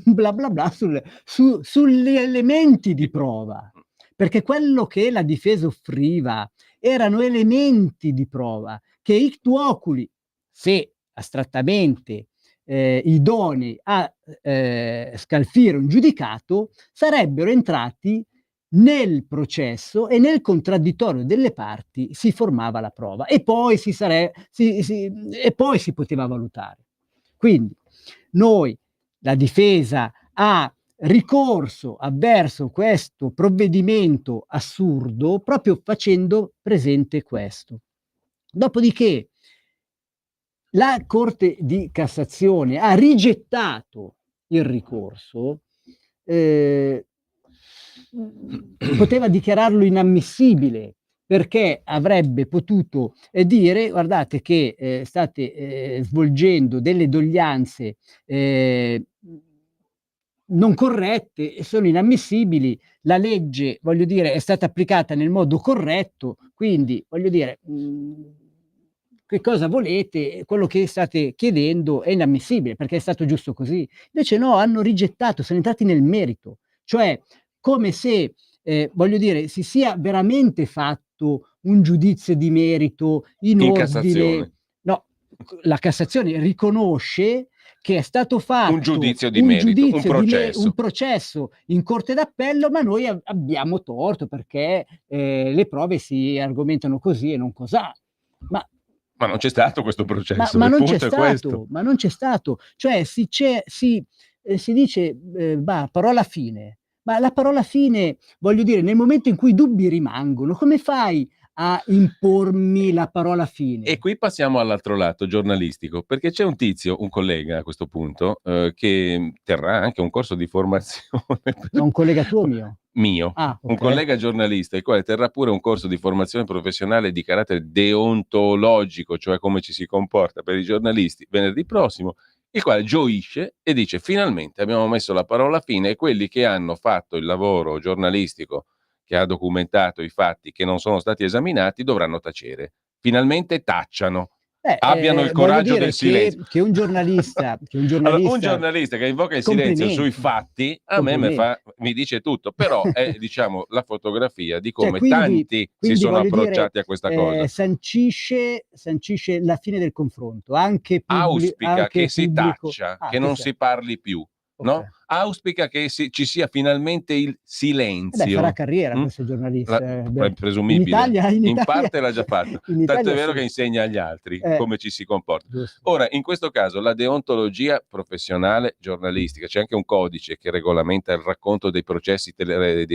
bla bla bla sugli elementi di prova, perché quello che la difesa offriva erano elementi di prova che ictu oculi, se astrattamente idonei a scalfire un giudicato, sarebbero entrati nel processo e nel contraddittorio delle parti si formava la prova e poi e poi si poteva valutare. Quindi noi, la difesa, ha ricorso avverso questo provvedimento assurdo proprio facendo presente questo. Dopodiché la Corte di Cassazione ha rigettato il ricorso, poteva dichiararlo inammissibile perché avrebbe potuto dire guardate che state svolgendo delle doglianze non corrette e sono inammissibili, la legge, voglio dire, è stata applicata nel modo corretto, quindi voglio dire, che cosa volete? Quello che state chiedendo è inammissibile perché è stato giusto così. Invece no, hanno rigettato, sono entrati nel merito, cioè come se, voglio dire, si sia veramente fatto un giudizio di merito in ordine. Cassazione. No, la Cassazione riconosce che è stato fatto un giudizio di merito, un processo in Corte d'Appello, ma noi abbiamo torto perché le prove si argomentano così e non cos'ha. Ma non c'è stato questo processo, ma il non punto c'è è stato, questo. ma non c'è stato. Cioè si dice parola fine, ma la parola fine, voglio dire, nel momento in cui i dubbi rimangono, come fai a impormi la parola fine? E qui passiamo all'altro lato giornalistico, perché c'è un tizio, un collega a questo punto, che terrà anche un corso di formazione. Un collega tuo o mio? Mio, Ah, un okay. collega giornalista, il quale terrà pure un corso di formazione professionale di carattere deontologico, cioè come ci si comporta per i giornalisti, venerdì prossimo, il quale gioisce e dice finalmente abbiamo messo la parola fine e quelli che hanno fatto il lavoro giornalistico, che ha documentato i fatti che non sono stati esaminati, dovranno tacere. Finalmente tacciano. Abbiano il coraggio del silenzio. Che un giornalista Allora, un giornalista che invoca il silenzio sui fatti a me mi dice tutto, però è diciamo la fotografia di come tanti si sono approcciati a questa cosa. Sancisce la fine del confronto, anche auspica che si pubblico. taccia, che non si parli più. No? Auspica che ci sia finalmente il silenzio. Farà carriera questo giornalista. Presumibile. In Italia parte l'ha già fatto. Tanto è vero che insegna agli altri come ci si comporta. Giusto. Ora, in questo caso, la deontologia professionale giornalistica, c'è anche un codice che regolamenta il racconto dei processi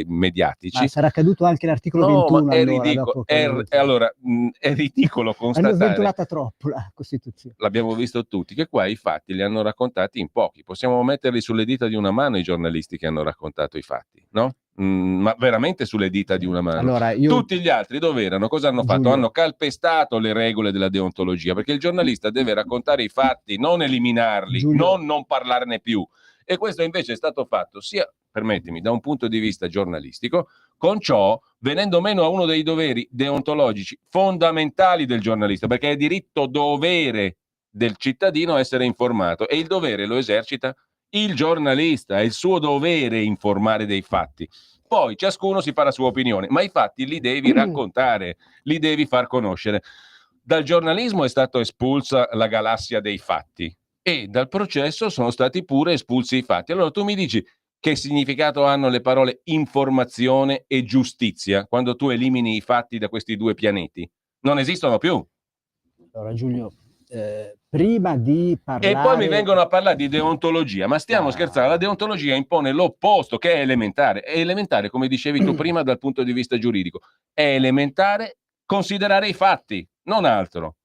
mediatici. Ma sarà caduto anche l'articolo 21. Ma è ridicolo. È ridicolo constatare. Hanno sventolata troppo la Costituzione. L'abbiamo visto tutti, che qua i fatti li hanno raccontati in pochi. Possiamo metterli sulle dita di una mano i giornalisti che hanno raccontato i fatti, no? Ma veramente sulle dita di una mano. Allora, tutti gli altri dove erano? Cosa hanno fatto? Hanno calpestato le regole della deontologia, perché il giornalista deve raccontare i fatti, non eliminarli, non parlarne più. E questo invece è stato fatto sia, permettimi, da un punto di vista giornalistico, con ciò venendo meno a uno dei doveri deontologici fondamentali del giornalista, perché è diritto dovere del cittadino essere informato e il dovere lo esercita il giornalista, è il suo dovere informare dei fatti. Poi ciascuno si fa la sua opinione, ma i fatti li devi raccontare, li devi far conoscere. Dal giornalismo è stata espulsa la galassia dei fatti e dal processo sono stati pure espulsi i fatti. Allora tu mi dici che significato hanno le parole informazione e giustizia quando tu elimini i fatti da questi due pianeti? Non esistono più. Allora Giulio, prima di parlare... E poi mi vengono a parlare di deontologia, ma stiamo scherzando, la deontologia impone l'opposto, che è elementare. È elementare, come dicevi tu prima, dal punto di vista giuridico. È elementare considerare i fatti, non altro.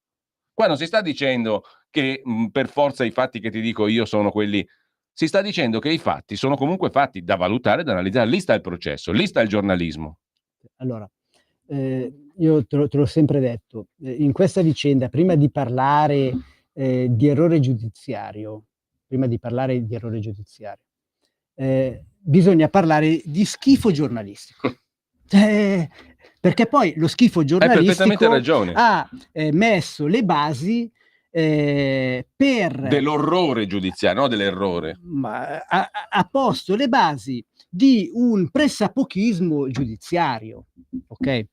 Qua non si sta dicendo che per forza i fatti che ti dico io sono quelli... Si sta dicendo che i fatti sono comunque fatti da valutare, da analizzare. Lì sta il processo, lì sta il giornalismo. Allora, io te l'ho sempre detto, in questa vicenda, prima di parlare di errore giudiziario, bisogna parlare di schifo giornalistico. perché poi lo schifo Hai perfettamente giornalistico ragione. ha messo le basi per Dell'orrore giudiziario, no dell'errore. ha posto le basi di un pressapochismo giudiziario, ok?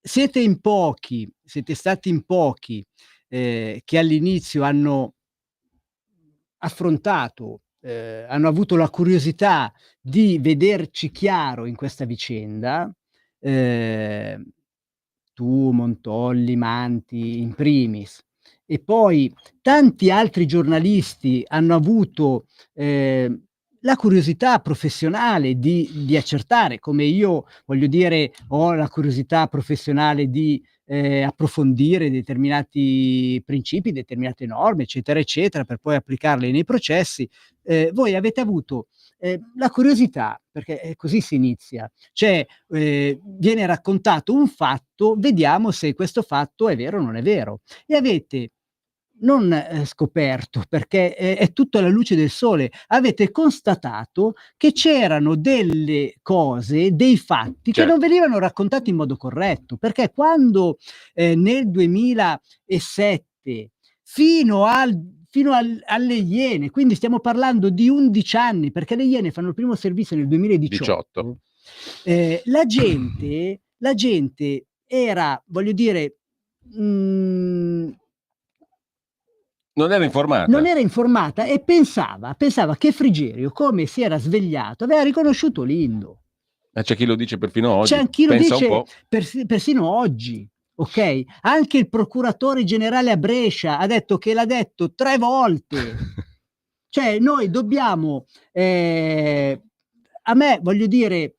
Siete stati in pochi che all'inizio hanno affrontato, hanno avuto la curiosità di vederci chiaro in questa vicenda, tu, Montolli, Manti in primis, e poi tanti altri giornalisti hanno avuto la curiosità professionale di accertare, come io, voglio dire, ho la curiosità professionale di approfondire determinati principi, determinate norme, eccetera, eccetera, per poi applicarle nei processi. Voi avete avuto la curiosità, perché così si inizia, cioè viene raccontato un fatto, vediamo se questo fatto è vero o non è vero. E avete non scoperto, perché è tutto alla luce del sole, avete constatato che c'erano delle cose, dei fatti che non venivano raccontati in modo corretto, perché quando nel 2007 fino alle Iene, quindi stiamo parlando di 11 anni, perché le Iene fanno il primo servizio nel 2018, la gente era, voglio dire, non era informata. Non era informata e pensava che Frigerio, come si era svegliato, aveva riconosciuto Lindo. C'è chi lo dice perfino oggi. C'è chi lo dice persino oggi. Ok? Anche il procuratore generale a Brescia ha detto che l'ha detto 3 volte. Cioè, noi dobbiamo, a me, voglio dire,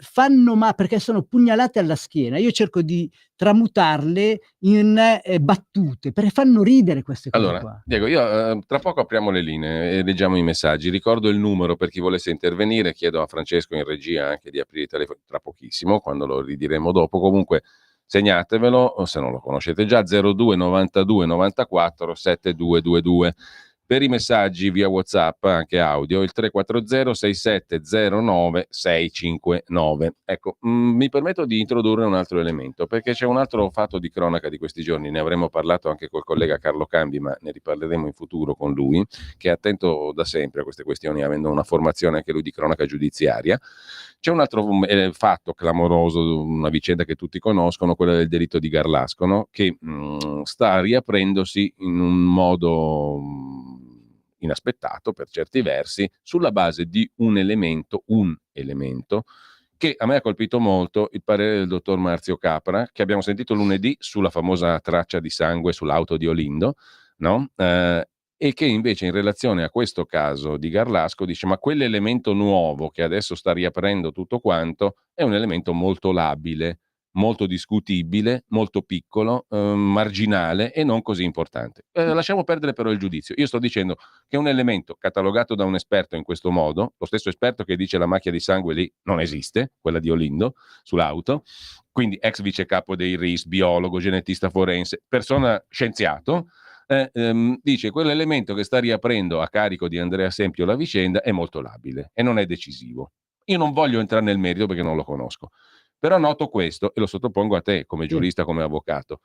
fanno perché sono pugnalate alla schiena. Io cerco di tramutarle in battute, perché fanno ridere queste cose allora, qua. Diego, io tra poco apriamo le linee e leggiamo i messaggi. Ricordo il numero per chi volesse intervenire, chiedo a Francesco in regia anche di aprire i telefoni tra pochissimo, quando lo ridiremo dopo. Comunque segnatevelo, o se non lo conoscete già, 02 92 94 7222. Per i messaggi via WhatsApp, anche audio, il 340 6709 659. Ecco, mi permetto di introdurre un altro elemento, perché c'è un altro fatto di cronaca di questi giorni, ne avremo parlato anche col collega Carlo Cambi, ma ne riparleremo in futuro con lui, che è attento da sempre a queste questioni, avendo una formazione anche lui di cronaca giudiziaria. C'è un altro fatto clamoroso, una vicenda che tutti conoscono, quella del delitto di Garlasco, no? Che sta riaprendosi in un modo inaspettato per certi versi, sulla base di un elemento che a me ha colpito molto, il parere del dottor Marzio Capra, che abbiamo sentito lunedì sulla famosa traccia di sangue sull'auto di Olindo, no? E che invece in relazione a questo caso di Garlasco dice: ma quell'elemento nuovo che adesso sta riaprendo tutto quanto è un elemento molto labile, molto discutibile, molto piccolo, marginale e non così importante. Lasciamo perdere però il giudizio. Io sto dicendo che un elemento catalogato da un esperto in questo modo, lo stesso esperto che dice la macchia di sangue lì non esiste, quella di Olindo, sull'auto, quindi ex vice capo dei RIS, biologo, genetista forense, persona scienziato, dice quell'elemento che sta riaprendo a carico di Andrea Sempio la vicenda è molto labile e non è decisivo. Io non voglio entrare nel merito perché non lo conosco, però noto questo e lo sottopongo a te come giurista, come avvocato,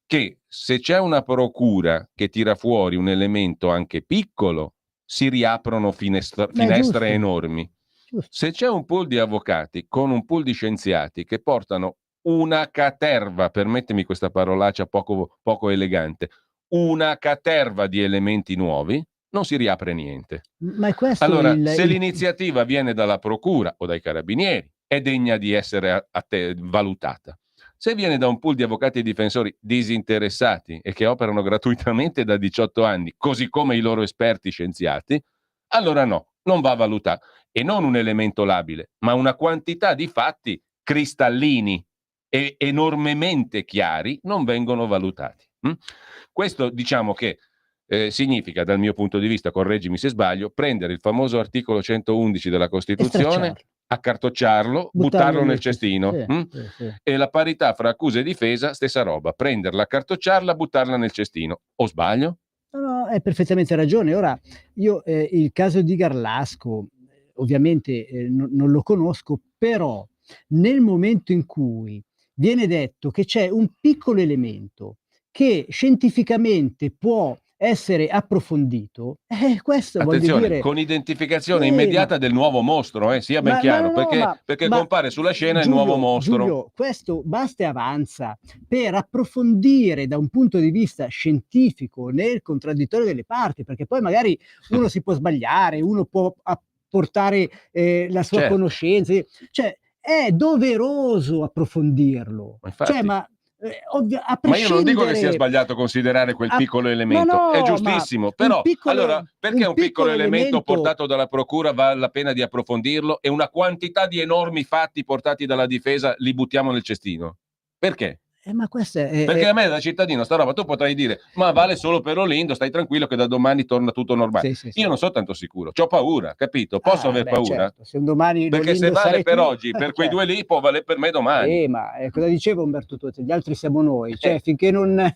che se c'è una procura che tira fuori un elemento anche piccolo, si riaprono finestre enormi. Giusto. Se c'è un pool di avvocati con un pool di scienziati che portano una caterva, permettimi questa parolaccia poco elegante, una caterva di elementi nuovi, non si riapre niente. Ma è questo allora, se l'iniziativa viene dalla procura o dai carabinieri, è degna di essere valutata. Se viene da un pool di avvocati e difensori disinteressati e che operano gratuitamente da 18 anni, così come i loro esperti scienziati, allora no, non va valutato. E non un elemento labile, ma una quantità di fatti cristallini e enormemente chiari non vengono valutati. Questo diciamo che significa, dal mio punto di vista, correggimi se sbaglio, prendere il famoso articolo 111 della Costituzione, accartocciarlo, buttarlo nel cestino. Sì. E la parità fra accusa e difesa, stessa roba, prenderla, accartocciarla, buttarla nel cestino. O sbaglio? No, hai perfettamente ragione. Ora, io il caso di Garlasco, ovviamente non lo conosco, però nel momento in cui viene detto che c'è un piccolo elemento che scientificamente può essere approfondito, questo voglio Attenzione, dire, con identificazione immediata ma del nuovo mostro, sia ben chiaro, no, perché compare sulla scena il nuovo mostro. Giulio, questo basta e avanza per approfondire da un punto di vista scientifico nel contraddittorio delle parti, perché poi magari uno si può sbagliare, uno può apportare la sua Certo. conoscenza, cioè è doveroso approfondirlo. Ma infatti. Cioè, a Ma io non dico che sia prescindere sbagliato considerare quel piccolo ma elemento, è no, giustissimo, ma però piccolo allora perché un piccolo elemento elemento portato dalla procura vale la pena di approfondirlo e una quantità di enormi fatti portati dalla difesa li buttiamo nel cestino? Perché? ma questo Perché a me da cittadino sta roba tu potrai dire ma vale solo per Olindo, stai tranquillo che da domani torna tutto normale. Sì. Io non so tanto sicuro, c'ho paura, capito? Posso aver paura? Certo. Se un domani Perché se l'Olindo vale sarai per tu, oggi, per quei certo. due lì può valere per me domani. Ma cosa diceva Umberto Tozzi? Gli altri siamo noi, cioè finché non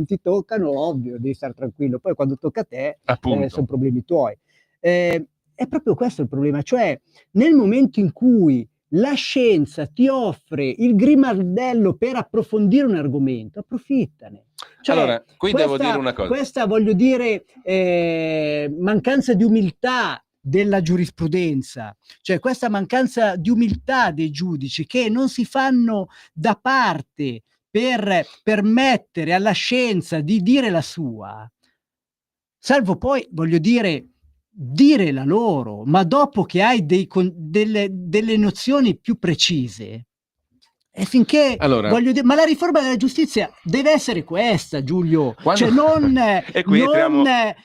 ti toccano, ovvio, devi stare tranquillo. Poi quando tocca a te, Appunto. sono problemi tuoi. È proprio questo il problema, cioè nel momento in cui la scienza ti offre il grimaldello per approfondire un argomento, approfittane. Cioè, allora, qui devo dire una cosa. Questa, voglio dire, mancanza di umiltà della giurisprudenza, cioè questa mancanza di umiltà dei giudici che non si fanno da parte per permettere alla scienza di dire la sua, salvo poi, voglio dire la loro, ma dopo che hai delle nozioni più precise. E finché voglio dire, ma la riforma della giustizia deve essere questa, Giulio. Cioè non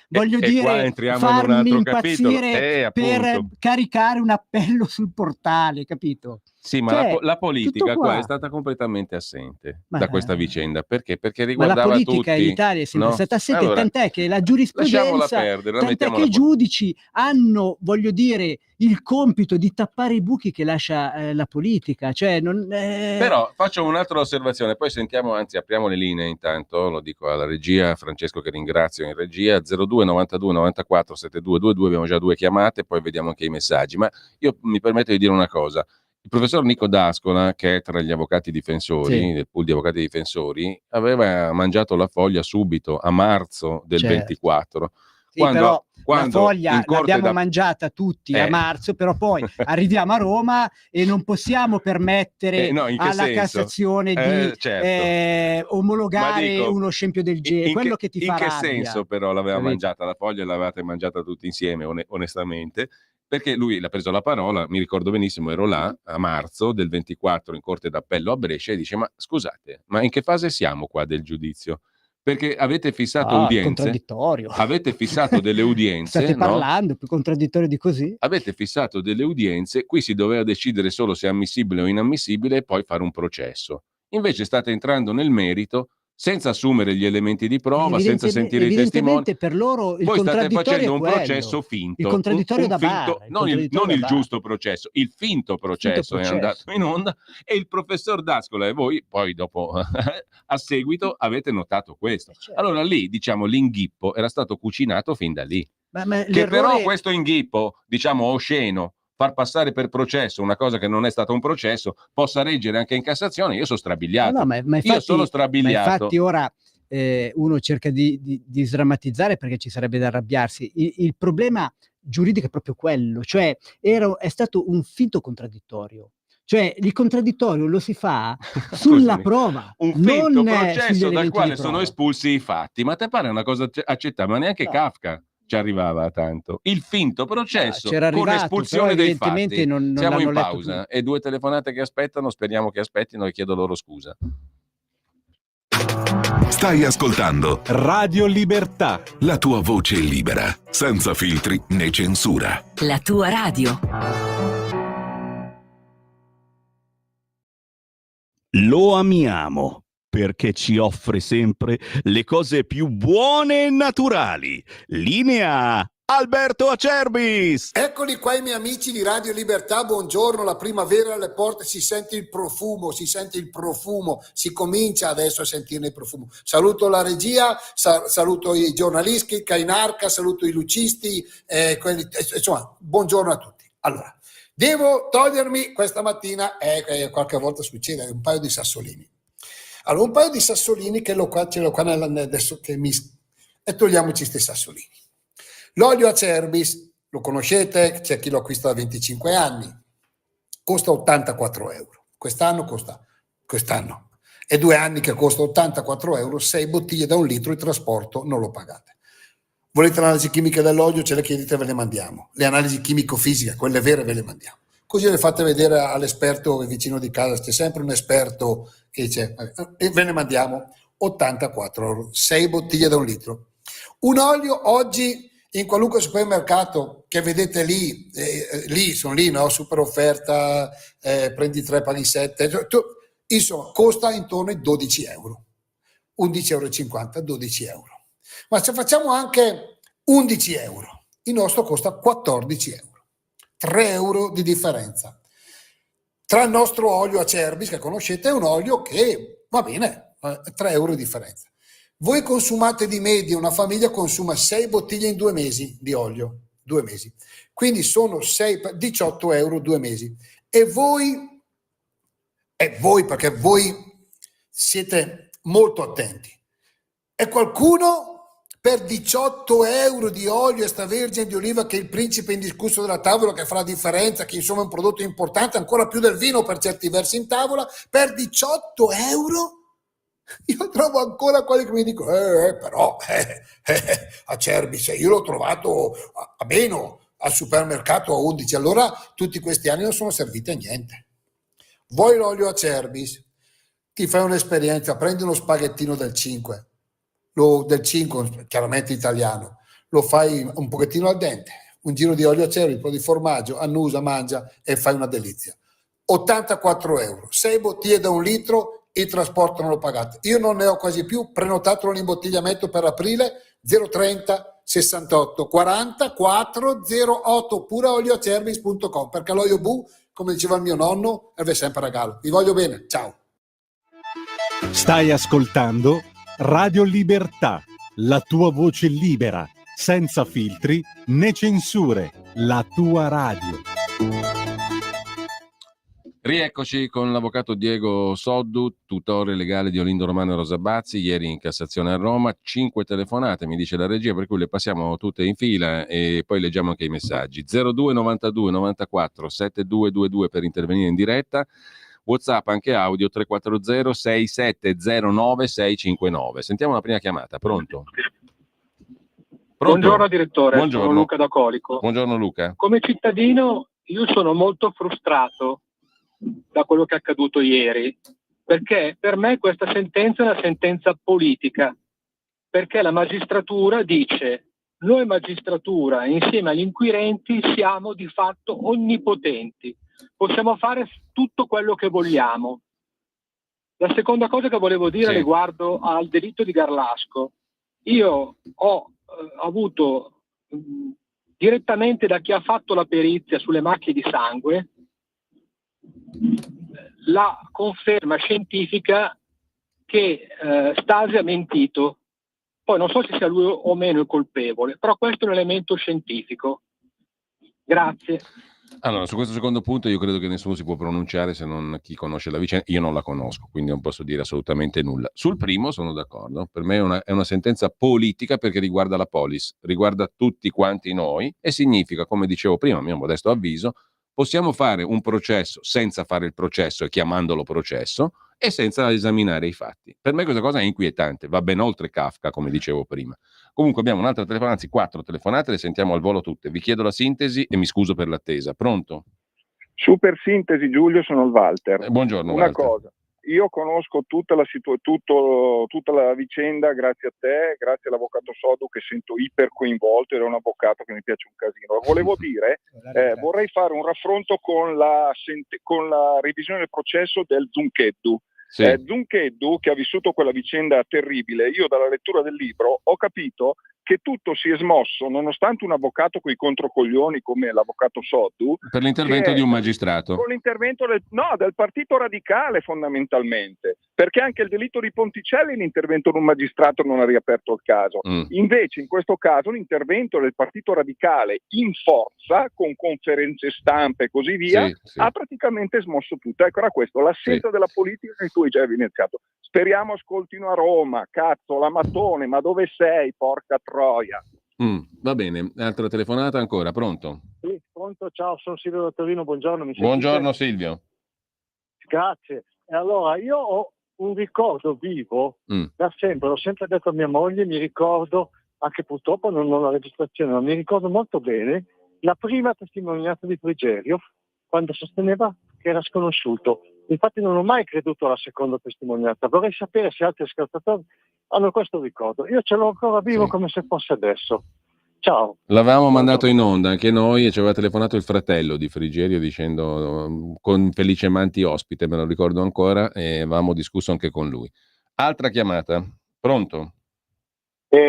voglio dire farmi impazzire per caricare un appello sul portale, capito? Sì, ma la politica qua è stata completamente assente da questa vicenda. Perché? Perché riguardava tutti. Ma la politica tutti, in Italia è sempre stata assente, allora, tant'è che la giurisprudenza, tant'è che i giudici hanno, voglio dire, il compito di tappare i buchi che lascia la politica. Cioè, Però faccio un'altra osservazione, poi sentiamo, anzi apriamo le linee intanto, lo dico alla regia, Francesco che ringrazio in regia, 02 92 94 7222, abbiamo già 2 chiamate, poi vediamo anche i messaggi, ma io mi permetto di dire una cosa. Il professor Nico D'Ascola, che è tra gli avvocati difensori, del pool di avvocati difensori, aveva mangiato la foglia subito a marzo del 24. Sì, però la foglia l'abbiamo mangiata tutti a marzo, però poi arriviamo a Roma e non possiamo permettere alla Cassazione di omologare uno scempio del genere. Quello che ti fa rabbia. In che senso però l'aveva mangiata la foglia e l'avevate mangiata tutti insieme, onestamente? Perché lui l'ha preso la parola, mi ricordo benissimo, ero là a marzo del 24 in Corte d'Appello a Brescia e dice ma scusate, ma in che fase siamo qua del giudizio? Perché avete fissato udienze, contraddittorio. Avete fissato delle udienze. State parlando, più contraddittorio di così? Avete fissato delle udienze, qui si doveva decidere solo se è ammissibile o inammissibile e poi fare un processo. Invece state entrando nel merito senza assumere gli elementi di prova, senza sentire i testimoni. Per loro il voi state facendo un è processo finto. Il contraddittorio da finto, bar. Non il giusto processo, il finto processo è andato in onda e il professor D'Ascola e voi poi dopo a seguito avete notato questo. Certo. Allora lì, diciamo, l'inghippo era stato cucinato fin da lì. Ma che però questo inghippo, diciamo, osceno, far passare per processo una cosa che non è stata un processo, possa reggere anche in Cassazione, io sono strabiliato. Ma infatti, io sono strabiliato. Ma infatti ora uno cerca di sdrammatizzare perché ci sarebbe da arrabbiarsi. Il problema giuridico è proprio quello, cioè è stato un finto contraddittorio. Cioè il contraddittorio lo si fa sulla prova, un finto non processo dal quale sono espulsi i fatti. Ma te pare una cosa accettabile? Ma neanche Kafka ci arrivava a tanto. Il finto processo con espulsione dei fatti. Non siamo in pausa e 2 telefonate che aspettano, speriamo che aspettino e chiedo loro scusa. Stai ascoltando Radio Libertà, la tua voce libera, senza filtri né censura. La tua radio. Lo amiamo perché ci offre sempre le cose più buone e naturali. Linea Alberto Acerbis. Eccoli qua i miei amici di Radio Libertà, buongiorno, la primavera alle porte, si sente il profumo, si comincia adesso a sentire il profumo. Saluto la regia, saluto i giornalisti, Cainarca, saluto i lucisti, insomma, buongiorno a tutti. Allora, devo togliermi questa mattina, qualche volta succede, un paio di sassolini. Allora, un paio di sassolini ce l'ho qua adesso e togliamoci questi sassolini. L'olio Acerbis, lo conoscete, c'è chi lo acquista da 25 anni, costa 84 euro. Quest'anno è 2 anni che costa 84 euro, 6 bottiglie da 1 litro, il trasporto non lo pagate. Volete l'analisi chimica dell'olio, ce le chiedete, ve le mandiamo. Le analisi chimico-fisiche, quelle vere, ve le mandiamo. Così le fate vedere all'esperto vicino di casa, c'è sempre un esperto che dice, e ve ne mandiamo 84 euro, 6 bottiglie da 1 litro. Un olio oggi in qualunque supermercato che vedete lì sono lì, no? Super offerta, prendi 3 paghi 7, insomma costa intorno ai 12 euro, 11,50 euro, 12 euro. Ma se facciamo anche 11 euro, il nostro costa 14 euro, 3 euro di differenza. Tra il nostro olio Acerbis, che conoscete, è un olio che va bene, 3 euro di differenza. Voi consumate di media, una famiglia consuma 6 bottiglie in 2 mesi di olio, 2 mesi. Quindi sono 18 euro 2 mesi. E voi, perché voi siete molto attenti, e qualcuno per 18 euro di olio extravergine di oliva, che è il principe indiscusso della tavola, che fa la differenza, che insomma è un prodotto importante, ancora più del vino per certi versi in tavola, per 18 euro? Io trovo ancora quelli che mi dicono però Acerbis, io l'ho trovato a meno al supermercato a 11, allora tutti questi anni non sono serviti a niente. Vuoi l'olio Acerbis? Ti fai un'esperienza, prendi uno spaghettino del 5, chiaramente italiano, lo fai un pochettino al dente, un giro di olio Acerbis, un po' di formaggio, annusa, mangia e fai una delizia. 84 euro, 6 bottiglie da 1 litro, il trasporto non lo pagate. Io non ne ho quasi più, prenotato l'imbottigliamento per aprile, 030 68 40 408, oppure olioacerbis.com, perché l'olio Bu, come diceva il mio nonno, è sempre regalo. Vi voglio bene, ciao. Stai ascoltando Radio Libertà, la tua voce libera, senza filtri né censure, la tua radio. Rieccoci con l'avvocato Diego Soddu, tutore legale di Olindo Romano e Rosa Bazzi, ieri in Cassazione a Roma. 5 telefonate, mi dice la regia, per cui le passiamo tutte in fila e poi leggiamo anche i messaggi. 02 92 94 7222 per intervenire in diretta, WhatsApp anche audio 340 6709 659. Sentiamo la prima chiamata, pronto? Buongiorno direttore, Buongiorno. sono Luca da Colico. Buongiorno Luca. Come cittadino io sono molto frustrato da quello che è accaduto ieri, perché per me questa sentenza è una sentenza politica, perché la magistratura dice: noi magistratura insieme agli inquirenti siamo di fatto onnipotenti, possiamo fare tutto quello che vogliamo. La seconda cosa che volevo dire riguardo al delitto di Garlasco, io ho avuto direttamente da chi ha fatto la perizia sulle macchie di sangue la conferma scientifica che Stasi ha mentito. Poi non so se sia lui o meno il colpevole, però questo è un elemento scientifico. Grazie. Allora, su questo secondo punto io credo che nessuno si può pronunciare se non chi conosce la vicenda. Io non la conosco, quindi non posso dire assolutamente nulla. Sul primo sono d'accordo, per me è una sentenza politica, perché riguarda la polis, riguarda tutti quanti noi, e significa, come dicevo prima, a mio modesto avviso, possiamo fare un processo senza fare il processo e chiamandolo processo, e senza esaminare i fatti. Per me questa cosa è inquietante, va ben oltre Kafka, come dicevo prima. Comunque abbiamo un'altra telefonata, anzi 4 telefonate, le sentiamo al volo tutte. Vi chiedo la sintesi e mi scuso per l'attesa. Pronto? Super sintesi, Giulio, sono il Walter. Buongiorno Una Walter. cosa, io conosco tutta la vicenda grazie a te, grazie all'avvocato Soddu, che sento iper coinvolto, ed è un avvocato che mi piace un casino. Volevo dire, vorrei fare un raffronto con la revisione del processo del Zuncheddu. Zuncheddu, che ha vissuto quella vicenda terribile, io dalla lettura del libro ho capito che tutto si è smosso, nonostante un avvocato coi controcoglioni come l'avvocato Soddu, per l'intervento di un magistrato. Con l'intervento del Partito Radicale fondamentalmente, perché anche il delitto di Ponticelli l'intervento di un magistrato non ha riaperto il caso. Invece in questo caso l'intervento del Partito Radicale in forza, con conferenze stampe e così via, ha praticamente smosso tutto. Ecco, era questo, l'assenza della politica che tu hai già evidenziato. Speriamo ascoltino a Roma, cazzo, la Mattone, ma dove sei, porca troia? Va bene, altra telefonata ancora, pronto? Sì, pronto, ciao, sono Silvio da Torino, buongiorno. Buongiorno Silvio. Grazie. E allora, io ho un ricordo vivo, da sempre, l'ho sempre detto a mia moglie, mi ricordo, anche purtroppo non ho la registrazione, ma mi ricordo molto bene la prima testimonianza di Frigerio, quando sosteneva che era sconosciuto. Infatti non ho mai creduto alla seconda testimonianza. Vorrei sapere se altri ascoltatori hanno questo ricordo. Io ce l'ho ancora vivo come se fosse adesso. Ciao. L'avevamo mandato in onda anche noi e ci aveva telefonato il fratello di Frigerio dicendo con Felice Manti ospite, me lo ricordo ancora, e avevamo discusso anche con lui. Altra chiamata. Pronto?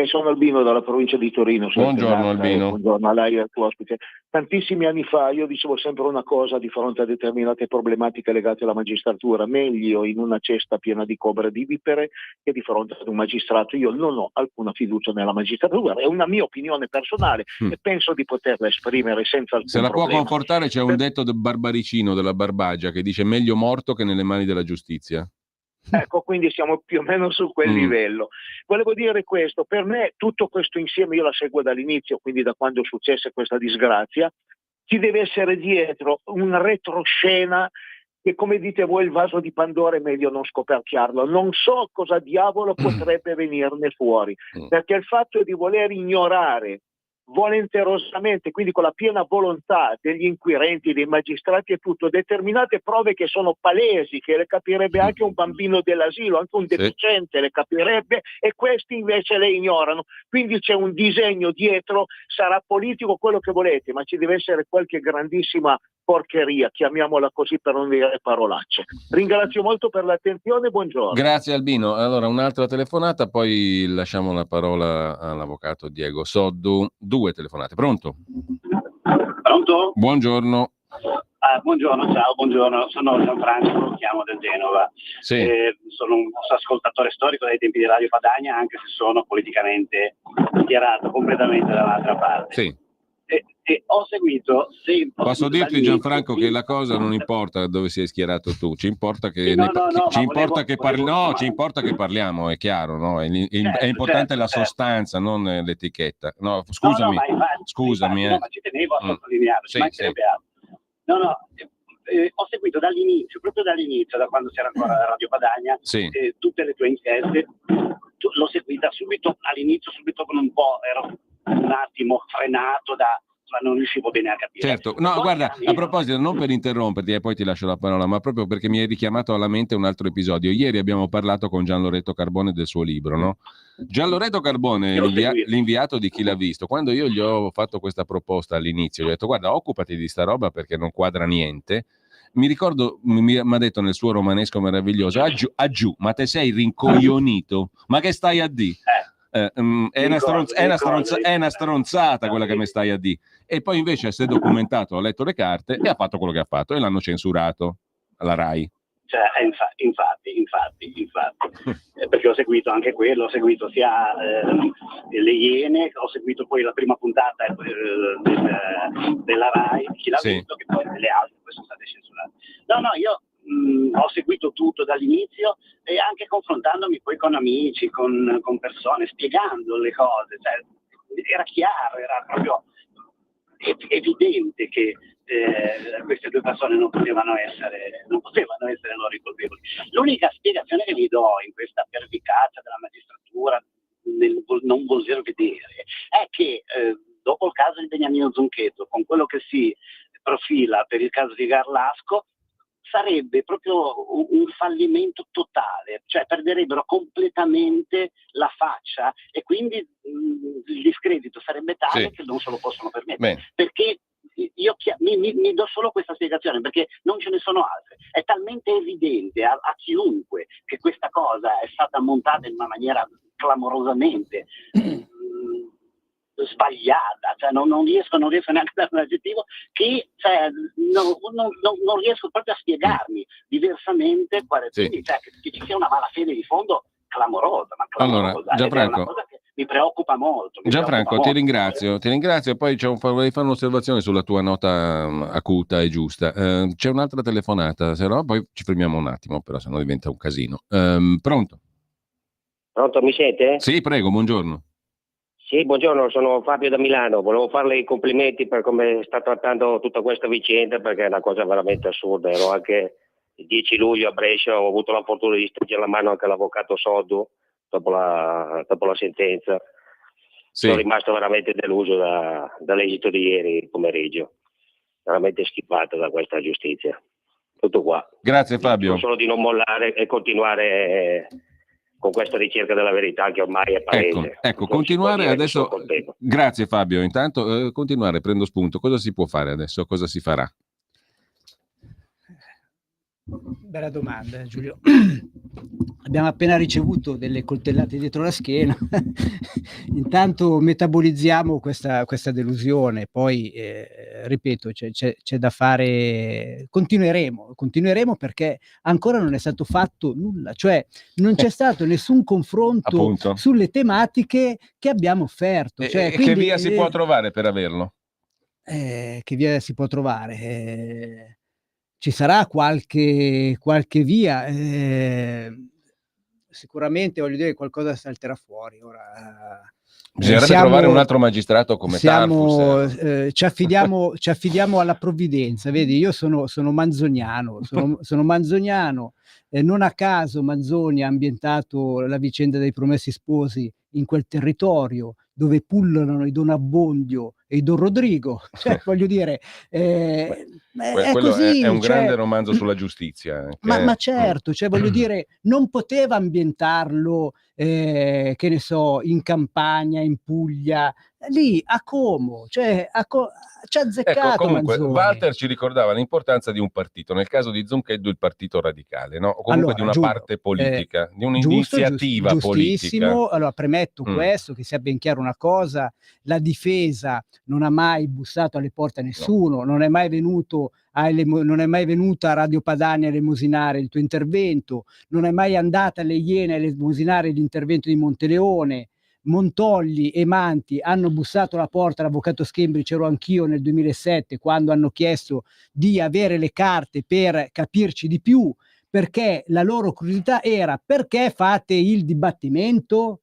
Sono Albino dalla provincia di Torino. Buongiorno Albino. Buongiorno a lei e al tuo ospite. Tantissimi anni fa io dicevo sempre una cosa di fronte a determinate problematiche legate alla magistratura: meglio in una cesta piena di cobre e di vipere che di fronte ad un magistrato. Io non ho alcuna fiducia nella magistratura, è una mia opinione personale e penso di poterla esprimere senza alcun Se la problema. può confortare, c'è un detto del Barbaricino della Barbagia che dice meglio morto che nelle mani della giustizia. Ecco, quindi siamo più o meno su quel livello. Volevo dire questo: per me tutto questo insieme, io la seguo dall'inizio, quindi da quando successe questa disgrazia, ci deve essere dietro un retroscena che, come dite voi, il vaso di Pandora è meglio non scoperchiarlo. Non so cosa diavolo potrebbe venirne fuori, perché il fatto di voler ignorare volenterosamente, quindi con la piena volontà degli inquirenti, dei magistrati e tutto, determinate prove che sono palesi, che le capirebbe anche un bambino dell'asilo, anche un deficiente le capirebbe, e questi invece le ignorano. Quindi c'è un disegno dietro, sarà politico quello che volete, ma ci deve essere qualche grandissima porcheria, chiamiamola così per non dire parolacce. Ringrazio molto per l'attenzione, buongiorno. Grazie Albino. Allora un'altra telefonata, poi lasciamo la parola all'avvocato Diego Soddu. 2 telefonate. Pronto? Pronto? Buongiorno. Buongiorno, ciao, buongiorno. Sono Gianfranco, chiamo da Genova. Sì. Sono un ascoltatore storico dai tempi di Radio Padania, anche se sono politicamente schierato completamente dall'altra parte. Sì. E ho seguito sempre. Posso dirti, Gianfranco, che la cosa non importa dove sei schierato tu, ci importa che ci importa che parliamo, è chiaro, no? È importante la sostanza, non l'etichetta. No, scusami. Scusami. No, ma ci tenevo a sottolinearlo, ci mancherebbe altro. Ho seguito dall'inizio, proprio dall'inizio, da quando c'era ancora la Radio Padania, tutte le tue inchieste. L'ho seguita subito all'inizio, subito con un po', ero un attimo frenato non riuscivo bene a capire. Certo, no, guarda, a proposito, non per interromperti e poi ti lascio la parola, ma proprio perché mi hai richiamato alla mente un altro episodio. Ieri abbiamo parlato con Gian Loreto Carbone del suo libro, no? Gian Loreto Carbone, l'inviato di Chi l'ha visto, quando io gli ho fatto questa proposta all'inizio, gli ho detto guarda, occupati di sta roba perché non quadra niente. Mi ricordo, mi ha detto nel suo romanesco meraviglioso, aggiù, ma te sei rincoglionito, ma che stai a di? È una stronzata quella che mi stai a di. E poi invece si è documentato, ha letto le carte e ha fatto quello che ha fatto e l'hanno censurato alla RAI. Cioè, infatti, perché ho seguito anche quello, ho seguito sia le Iene, ho seguito poi la prima puntata della RAI, Chi l'ha visto, che poi le altre poi sono state censurate. No, io ho seguito tutto dall'inizio e anche confrontandomi poi con amici, con persone, spiegando le cose, cioè, era chiaro, era proprio evidente che queste due persone non potevano essere loro i colpevoli. L'unica spiegazione che vi do in questa pervicacia della magistratura nel non voler vedere è che dopo il caso di Beniamino Zunchetto, con quello che si profila per il caso di Garlasco, sarebbe proprio un fallimento totale, cioè perderebbero completamente la faccia e quindi il discredito sarebbe tale che non se lo possono permettere. Perché io mi do solo questa spiegazione, perché non ce ne sono altre. È talmente evidente a chiunque che questa cosa è stata montata in una maniera clamorosamente sbagliata, cioè non riesco neanche a dare un aggettivo, che cioè, non riesco proprio a spiegarmi diversamente quindi, cioè, che ci sia una malafede di fondo clamorosa. Allora, Gianfranco, è una cosa che mi preoccupa molto. Gianfranco, ti ringrazio e poi vorrei fare un'osservazione sulla tua nota acuta e giusta. C'è un'altra telefonata, se no poi ci fermiamo un attimo, però se no diventa un casino. Pronto? Pronto, mi sente? Sì, prego, buongiorno. Sì, buongiorno, sono Fabio da Milano. Volevo farle i complimenti per come sta trattando tutta questa vicenda, perché è una cosa veramente assurda. Ero anche il 10 luglio a Brescia, ho avuto la fortuna di stringere la mano anche all'avvocato Soddu dopo la sentenza. Sì. Sono rimasto veramente deluso dall'esito di ieri pomeriggio. Veramente schifato da questa giustizia. Tutto qua. Grazie Fabio. Dico solo di non mollare e continuare con questa ricerca della verità che ormai è palese. Ecco, continuare adesso. Grazie Fabio, intanto continuare, prendo spunto. Cosa si può fare adesso? Cosa si farà? Bella domanda, Giulio. Abbiamo appena ricevuto delle coltellate dietro la schiena. Intanto metabolizziamo questa delusione, poi ripeto, c'è da fare. Continueremo perché ancora non è stato fatto nulla, cioè non c'è stato nessun confronto Appunto. sulle tematiche che abbiamo offerto. Cioè, quindi, che via si può trovare per averlo? Che via si può trovare? Ci sarà qualche via, sicuramente, voglio dire, qualcosa salterà fuori. Ora, bisognerebbe trovare un altro magistrato come Tarfus. Ci affidiamo alla provvidenza. Vedi, io sono manzoniano, sono manzoniano. Non a caso Manzoni ha ambientato la vicenda dei Promessi Sposi in quel territorio dove pullulano i Don Abbondio e i Don Rodrigo, cioè, voglio dire, quello così, è un grande romanzo sulla giustizia. Ma certo, cioè, voglio dire, non poteva ambientarlo, che ne so, in Campania, in Puglia, lì a Como, cioè ci ha azzeccato. Ecco, comunque Manzoni. Walter ci ricordava l'importanza di un partito, nel caso di Zoncheddu il partito radicale, no? O comunque di una parte politica, di un'iniziativa giustissimo. politica. Allora premetto questo, che sia ben chiaro una cosa: la difesa non ha mai bussato alle porte a nessuno, non è mai venuta a Radio Padania a elemosinare il tuo intervento, non è mai andata alle Iene a elemosinare l'intervento di Monteleone. Montolli e Manti hanno bussato alla porta all'avvocato Schembri, c'ero anch'io nel 2007, quando hanno chiesto di avere le carte per capirci di più, perché la loro curiosità era: perché fate il dibattimento?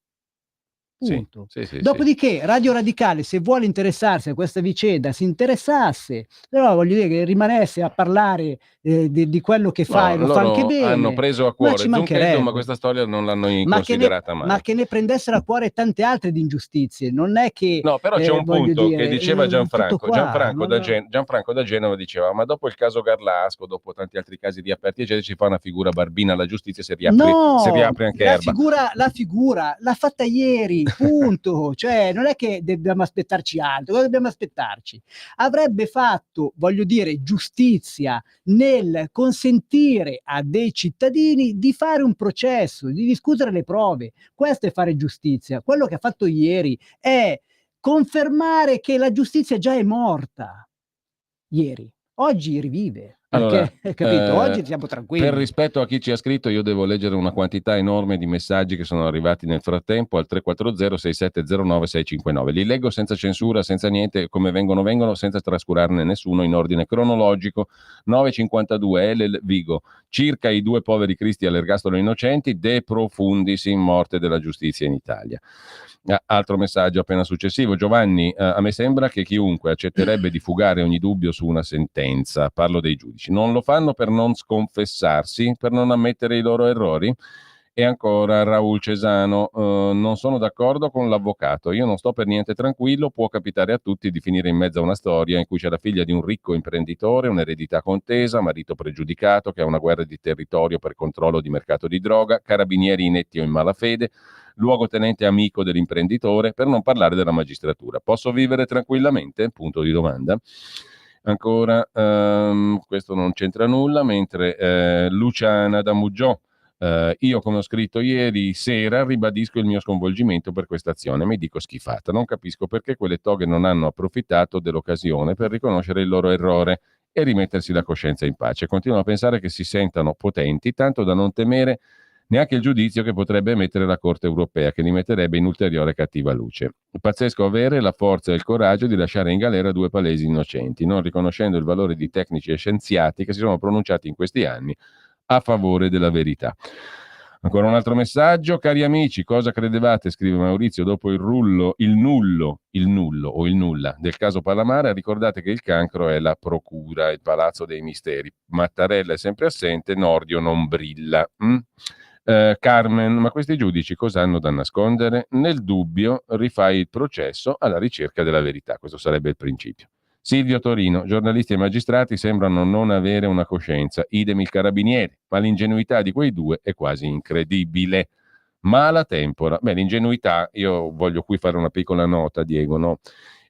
Punto. Sì, Dopodiché Radio Radicale, se vuole interessarsi a questa vicenda, si interessasse, però voglio dire che rimanesse a parlare di quello che fa, e lo fa anche bene. Hanno preso a cuore Zoncheddu, ma ma questa storia non l'hanno considerata mai. Ma che ne prendessero a cuore tante altre di ingiustizie, non è che... No, però c'è un punto che diceva Gianfranco. Qua, Gianfranco da Genova diceva: ma dopo il caso Garlasco, dopo tanti altri casi di aperti, eccetera, ci fa una figura barbina alla giustizia, se riapre anche Erba. La figura l'ha fatta ieri, punto. Cioè, non è che dobbiamo aspettarci altro. Cosa dobbiamo aspettarci? Avrebbe fatto, voglio dire, giustizia nel consentire a dei cittadini di fare un processo, di discutere le prove. Questo è fare giustizia. Quello che ha fatto ieri è confermare che la giustizia già è morta. Ieri. Oggi rivive. Perché, capito? Oggi siamo tranquilli. Per rispetto a chi ci ha scritto, io devo leggere una quantità enorme di messaggi che sono arrivati nel frattempo al 340-6709-659. Li leggo senza censura, senza niente, come vengono, senza trascurarne nessuno, in ordine cronologico. 9:52 Elel Vigo. Circa i 2 poveri cristi all'ergastolo innocenti, de profundis in morte della giustizia in Italia. Altro messaggio appena successivo. Giovanni, a me sembra che chiunque accetterebbe di fugare ogni dubbio su una sentenza, parlo dei giudici, non lo fanno per non sconfessarsi, per non ammettere i loro errori. E ancora Raul Cesano, non sono d'accordo con l'avvocato, io non sto per niente tranquillo, può capitare a tutti di finire in mezzo a una storia in cui c'è la figlia di un ricco imprenditore, un'eredità contesa, marito pregiudicato che ha una guerra di territorio per controllo di mercato di droga, carabinieri inetti o in malafede, luogotenente amico dell'imprenditore, per non parlare della magistratura. Posso vivere tranquillamente? Punto di domanda. Ancora, questo non c'entra nulla, mentre Luciana da Muggiò, Io, come ho scritto ieri sera, ribadisco il mio sconvolgimento per questa azione. Mi dico schifata. Non capisco perché quelle toghe non hanno approfittato dell'occasione per riconoscere il loro errore e rimettersi la coscienza in pace. Continuo a pensare che si sentano potenti, tanto da non temere neanche il giudizio che potrebbe emettere la Corte europea, che li metterebbe in ulteriore cattiva luce. Pazzesco avere la forza e il coraggio di lasciare in galera due palesi innocenti, non riconoscendo il valore di tecnici e scienziati che si sono pronunciati in questi anni a favore della verità. Ancora un altro messaggio. Cari amici, cosa credevate, scrive Maurizio, dopo il nullo o il nulla del caso Palamara? Ricordate che il cancro è la procura, il palazzo dei misteri. Mattarella è sempre assente, Nordio non brilla. Carmen, ma questi giudici cosa hanno da nascondere? Nel dubbio rifai il processo alla ricerca della verità, questo sarebbe il principio. Silvio Torino, giornalisti e magistrati sembrano non avere una coscienza, idem il carabiniere, ma l'ingenuità di quei due è quasi incredibile. Mala tempora. Beh, l'ingenuità, io voglio qui fare una piccola nota, Diego, no?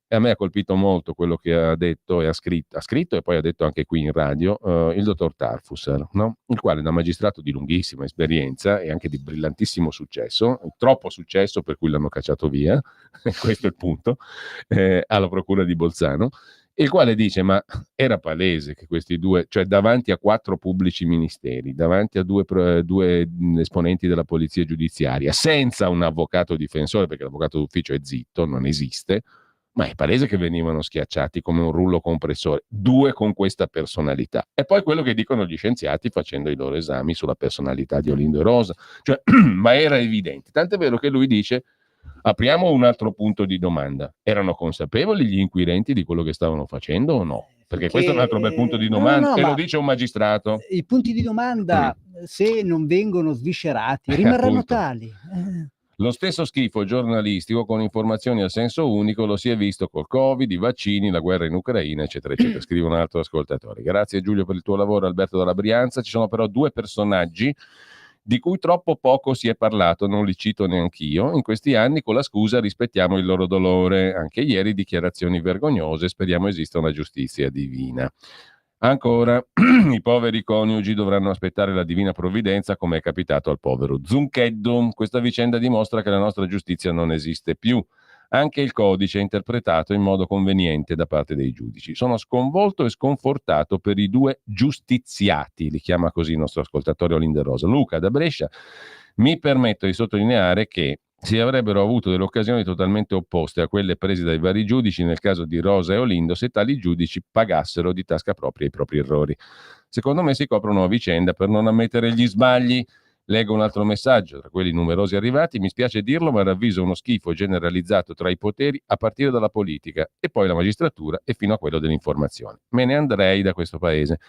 A me ha colpito molto quello che ha detto e ha scritto e poi ha detto anche qui in radio il dottor Tarfusser, no? Il quale da magistrato di lunghissima esperienza e anche di brillantissimo successo, troppo successo per cui l'hanno cacciato via, questo è il punto, alla procura di Bolzano, il quale dice ma era palese che questi due, cioè davanti a 4 pubblici ministeri, davanti a due esponenti della polizia giudiziaria, senza un avvocato difensore, perché l'avvocato d'ufficio è zitto, non esiste, ma è palese che venivano schiacciati come un rullo compressore, 2 con questa personalità. E poi quello che dicono gli scienziati facendo i loro esami sulla personalità di Olindo e Rosa, cioè, ma era evidente, tant'è vero che lui dice apriamo un altro punto di domanda. Erano consapevoli gli inquirenti di quello che stavano facendo o no? Perché questo è un altro bel punto di domanda, e lo dice un magistrato. I punti di domanda, se non vengono sviscerati, rimarranno tali. Lo stesso schifo giornalistico con informazioni a senso unico lo si è visto col Covid, i vaccini, la guerra in Ucraina, eccetera, eccetera. Scrive un altro ascoltatore. Grazie Giulio per il tuo lavoro, Alberto dalla Brianza. Ci sono però 2 personaggi di cui troppo poco si è parlato, non li cito neanch'io, in questi anni con la scusa rispettiamo il loro dolore, anche ieri dichiarazioni vergognose, speriamo esista una giustizia divina. Ancora, i poveri coniugi dovranno aspettare la divina provvidenza come è capitato al povero Zuncheddu. Questa vicenda dimostra che la nostra giustizia non esiste più. Anche il codice è interpretato in modo conveniente da parte dei giudici. Sono sconvolto e sconfortato per i 2 giustiziati, li chiama così il nostro ascoltatore Olindo Rosa. Luca da Brescia, mi permetto di sottolineare che si avrebbero avuto delle occasioni totalmente opposte a quelle prese dai vari giudici nel caso di Rosa e Olindo se tali giudici pagassero di tasca propria i propri errori. Secondo me si coprono a vicenda per non ammettere gli sbagli. Leggo un altro messaggio, tra quelli numerosi arrivati, mi spiace dirlo ma ravviso uno schifo generalizzato tra i poteri a partire dalla politica e poi la magistratura e fino a quello dell'informazione. Me ne andrei da questo paese.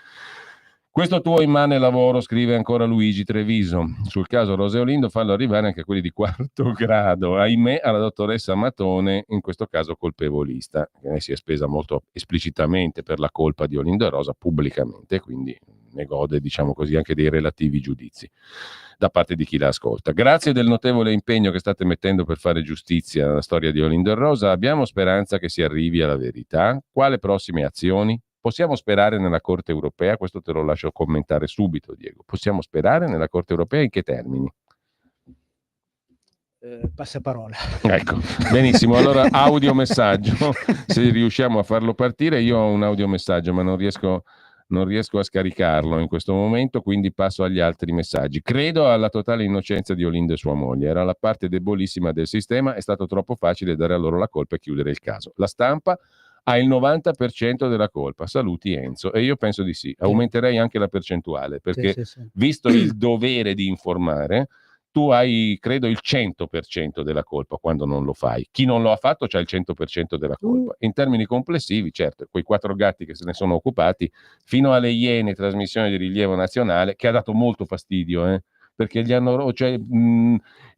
Questo tuo immane lavoro, scrive ancora Luigi Treviso, sul caso Rosa e Olindo fallo arrivare anche a quelli di 4º grado, ahimè alla dottoressa Matone, in questo caso colpevolista, che ne si è spesa molto esplicitamente per la colpa di Olindo e Rosa pubblicamente, quindi ne gode, diciamo così, anche dei relativi giudizi da parte di chi la ascolta. Grazie del notevole impegno che state mettendo per fare giustizia alla storia di Olindo e Rosa, abbiamo speranza che si arrivi alla verità. Quale prossime azioni? Possiamo sperare nella Corte europea? Questo te lo lascio commentare subito, Diego. Possiamo sperare nella Corte europea in che termini? Passaparola. Ecco, benissimo. Allora, audiomessaggio, se riusciamo a farlo partire. Io ho un audiomessaggio, ma non riesco a scaricarlo in questo momento, quindi passo agli altri messaggi. Credo alla totale innocenza di Olindo e sua moglie. Era la parte debolissima del sistema, è stato troppo facile dare a loro la colpa e chiudere il caso. La stampa ha il 90% della colpa. Saluti Enzo. E io penso di sì. Aumenterei anche la percentuale, perché visto il dovere di informare, tu hai, credo, il 100% della colpa quando non lo fai. Chi non lo ha fatto c'ha il 100% della colpa. In termini complessivi, certo, quei 4 gatti che se ne sono occupati, fino alle Iene, trasmissione di rilievo nazionale, che ha dato molto fastidio, perché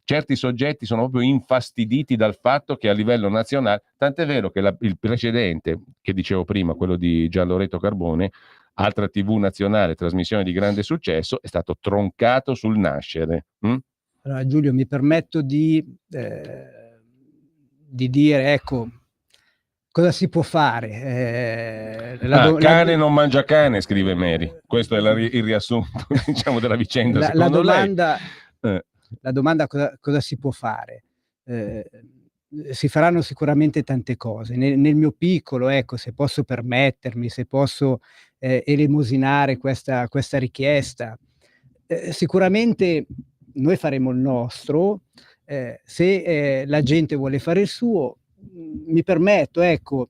certi soggetti sono proprio infastiditi dal fatto che a livello nazionale, tant'è vero che il precedente, che dicevo prima, quello di Gianloreto Carbone, altra TV nazionale, trasmissione di grande successo, è stato troncato sul nascere. Allora, Giulio, mi permetto di dire, ecco, cosa si può fare? Cane non mangia cane, scrive Mary. Questo è il riassunto, diciamo, della vicenda. La domanda, lei? La domanda cosa si può fare? Si faranno sicuramente tante cose. Nel mio piccolo, ecco, se posso permettermi, se posso elemosinare questa richiesta, sicuramente noi faremo il nostro. Se la gente vuole fare il suo, mi permetto, ecco,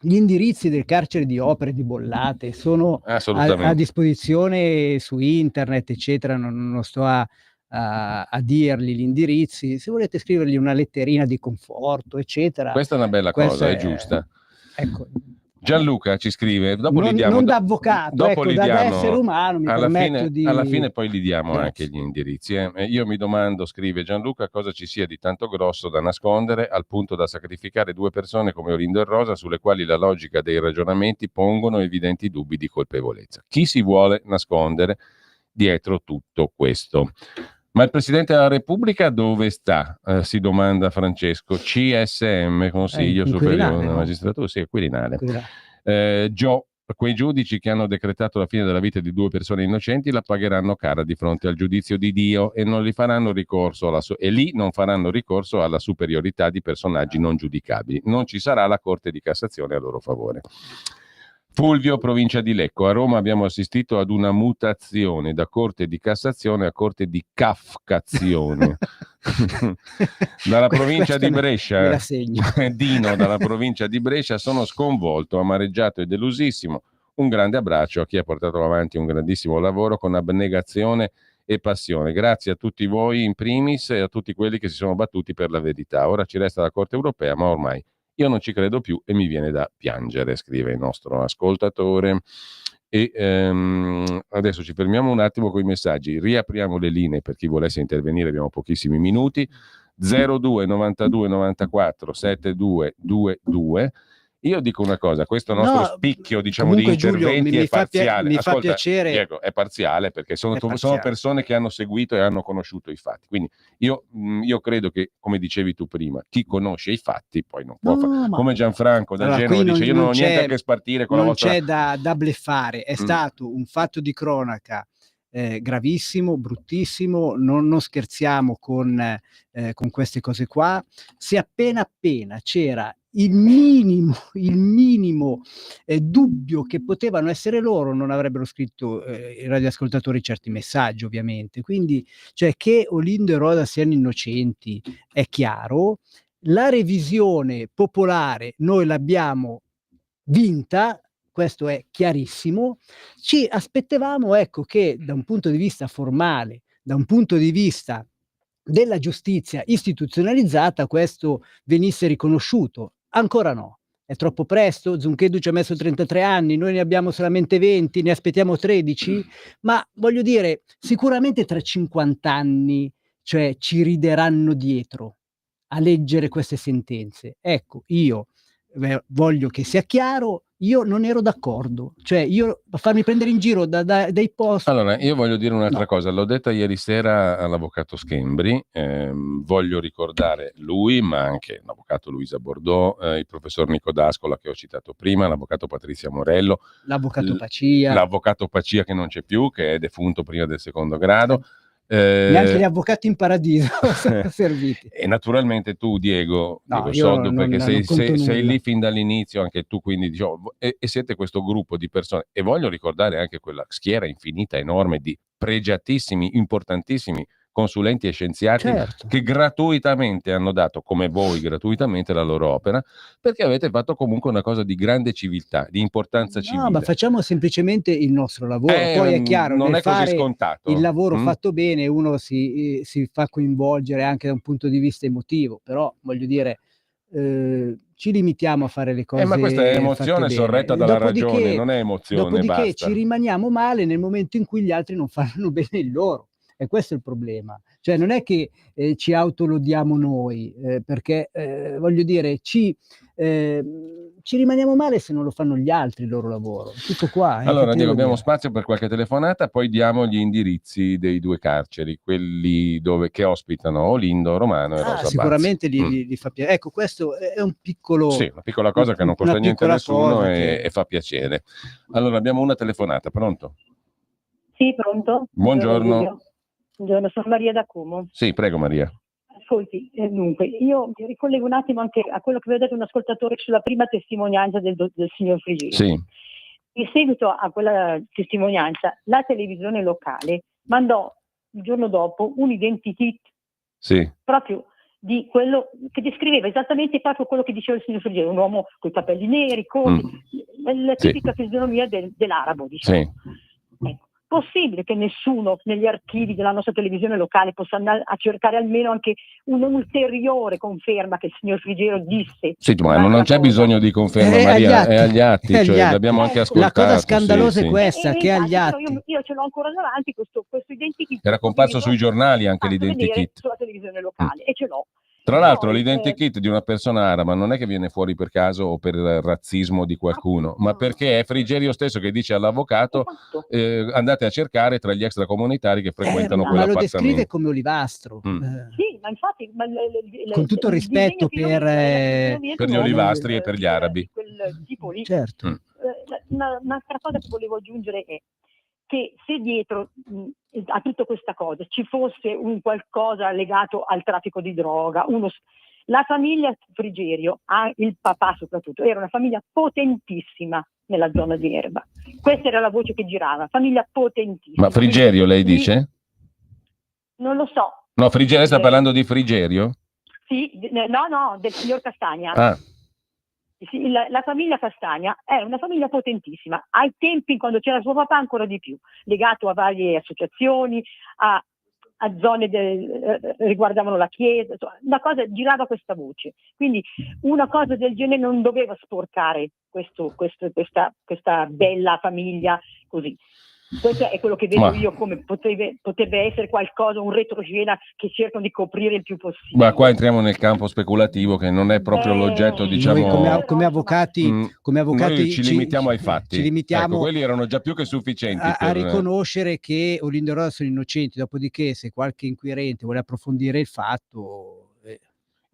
gli indirizzi del carcere di Opere di Bollate sono a disposizione su internet, eccetera. Non sto a dirgli gli indirizzi. Se volete scrivergli una letterina di conforto, eccetera. Questa è una bella cosa, è giusta. Ecco. Gianluca ci scrive, dopo non, li diamo, non da avvocato, dopo ecco, li da diamo, essere umano mi permetto di... Alla fine poi li diamo Grazie. anche gli indirizzi. Io mi domando, scrive Gianluca, cosa ci sia di tanto grosso da nascondere al punto da sacrificare 2 persone come Olindo e Rosa, sulle quali la logica dei ragionamenti pongono evidenti dubbi di colpevolezza. Chi si vuole nascondere dietro tutto questo? Ma il Presidente della Repubblica dove sta? Si domanda Francesco. CSM, Consiglio Superiore della Magistratura, sì, Quirinale. Quei giudici che hanno decretato la fine della vita di 2 persone innocenti la pagheranno cara di fronte al giudizio di Dio e non li faranno ricorso e lì non faranno ricorso alla superiorità di personaggi non giudicabili. Non ci sarà la Corte di Cassazione a loro favore. Fulvio, provincia di Lecco. A Roma abbiamo assistito ad una mutazione da Corte di Cassazione a Corte di Kafkazione. Dalla provincia di Brescia, Dino, dalla provincia di Brescia, sono sconvolto, amareggiato e delusissimo. Un grande abbraccio a chi ha portato avanti un grandissimo lavoro con abnegazione e passione. Grazie a tutti voi in primis e a tutti quelli che si sono battuti per la verità. Ora ci resta la Corte europea, ma ormai io non ci credo più e mi viene da piangere, scrive il nostro ascoltatore. E adesso ci fermiamo un attimo con i messaggi, riapriamo le linee per chi volesse intervenire, abbiamo pochissimi minuti. 02 92 94 7222. Io dico una cosa, questo nostro spicchio, diciamo, di interventi Giulio, è parziale. Mi fa piacere. Diego, è parziale perché sono persone che hanno seguito e hanno conosciuto i fatti. Quindi io credo che, come dicevi tu prima, chi conosce i fatti poi non può fare. Come Gianfranco da Genova dice, io non ho niente a che spartire con la vostra... Non c'è da bleffare, è stato un fatto di cronaca gravissimo, bruttissimo, non scherziamo con queste cose qua. Se appena c'era il minimo dubbio che potevano essere loro, non avrebbero scritto i radioascoltatori certi messaggi, ovviamente. Quindi, cioè, che Olindo e Rosa siano innocenti è chiaro. La revisione popolare noi l'abbiamo vinta, questo è chiarissimo. Ci aspettavamo, ecco, che da un punto di vista formale, da un punto di vista della giustizia istituzionalizzata, questo venisse riconosciuto. Ancora no, è troppo presto. Zunchedu ci ha messo 33 anni, noi ne abbiamo solamente 20, ne aspettiamo 13, ma voglio dire, sicuramente tra 50 anni, cioè, ci rideranno dietro a leggere queste sentenze. Ecco, io voglio che sia chiaro, io non ero d'accordo, cioè io farmi prendere in giro dai post. Allora, io voglio dire un'altra cosa, l'ho detta ieri sera all'avvocato Schembri, voglio ricordare lui, ma anche l'avvocato Luisa Bordeaux, il professor Nico D'Ascola che ho citato prima, l'avvocato Patrizia Morello, l'avvocato Pacia che non c'è più, che è defunto prima del 2° grado. Neanche gli avvocati in paradiso sono serviti. E naturalmente tu, Diego Soddu, perché sei lì fin dall'inizio, anche tu, quindi diciamo, e siete questo gruppo di persone, e voglio ricordare anche quella schiera infinita, enorme di pregiatissimi, importantissimi consulenti e scienziati che gratuitamente hanno dato, come voi gratuitamente, la loro opera, perché avete fatto comunque una cosa di grande civiltà, di importanza civile. No, ma facciamo semplicemente il nostro lavoro, poi è chiaro, non nel è così fare scontato. Il lavoro fatto bene, uno si fa coinvolgere anche da un punto di vista emotivo, però voglio dire, ci limitiamo a fare le cose. Ma questa è emozione sorretta dalla ragione, non è emozione. Dopodiché basta. ci rimaniamo male nel momento in cui gli altri non fanno bene il loro. E questo è il problema, cioè non è che ci autolodiamo noi, perché voglio dire ci ci rimaniamo male se non lo fanno gli altri il loro lavoro. Tutto qua. Allora Diego, abbiamo spazio per qualche telefonata, poi diamo gli indirizzi dei 2 carceri, quelli che ospitano Olindo Romano e Rosa Bazzi. Sicuramente li fa piacere. Ecco, questo è un piccolo... Sì, una piccola cosa che non costa niente a nessuno e fa piacere. Allora abbiamo una telefonata, pronto? Sì, pronto? Buongiorno. Buongiorno, sono Maria da Como. Sì, prego Maria. Ascolti, dunque, io mi ricollego un attimo anche a quello che aveva detto un ascoltatore sulla prima testimonianza del signor Frigerio. Sì. In seguito a quella testimonianza, la televisione locale mandò il giorno dopo un identikit proprio di quello che descriveva esattamente proprio quello che diceva il signor Frigerio, un uomo con i capelli neri, la tipica fisionomia dell'arabo, diciamo. Sì. Ecco. Possibile che nessuno negli archivi della nostra televisione locale possa andare a cercare almeno anche un'ulteriore conferma che il signor Frigerio disse? Sì, ma non c'è bisogno di conferma, Maria, è agli atti, l'abbiamo anche ascoltato. La cosa scandalosa è questa, che è agli atti. Io ce l'ho ancora davanti, questo identikit. Era comparso sui giornali anche l'identikit. Sulla televisione locale, e ce l'ho. Tra l'altro l'identikit di una persona araba non è che viene fuori per caso o per razzismo di qualcuno, ma perché è Frigerio stesso che dice all'avvocato andate a cercare tra gli extracomunitari che frequentano quell'appartamento. Ma lo descrive come olivastro. Sì, ma infatti... con tutto il rispetto per gli olivastri e per gli arabi. Quel tipo lì. Certo. Un'altra cosa che volevo aggiungere è che se dietro a tutta questa cosa ci fosse un qualcosa legato al traffico di droga, la famiglia Frigerio, il papà soprattutto, era una famiglia potentissima nella zona di Erba. Questa era la voce che girava, famiglia potentissima. Ma Frigerio lei dice? Non lo so. No, Frigerio sta parlando di Frigerio? Sì, no, del signor Castagna. Ah. La famiglia Castagna è una famiglia potentissima, ai tempi quando c'era suo papà ancora di più, legato a varie associazioni, a zone riguardavano la chiesa, insomma, una cosa girava questa voce, quindi una cosa del genere non doveva sporcare questa bella famiglia così. Questo è quello che vedo io come potrebbe essere qualcosa, un retroscena che cercano di coprire il più possibile. Ma qua entriamo nel campo speculativo che non è proprio l'oggetto, diciamo. Noi come avvocati noi ci limitiamo ai fatti. Ci limitiamo, ecco, quelli erano già più che sufficienti a riconoscere che Olindo e Rosa sono innocenti, dopodiché se qualche inquirente vuole approfondire il fatto...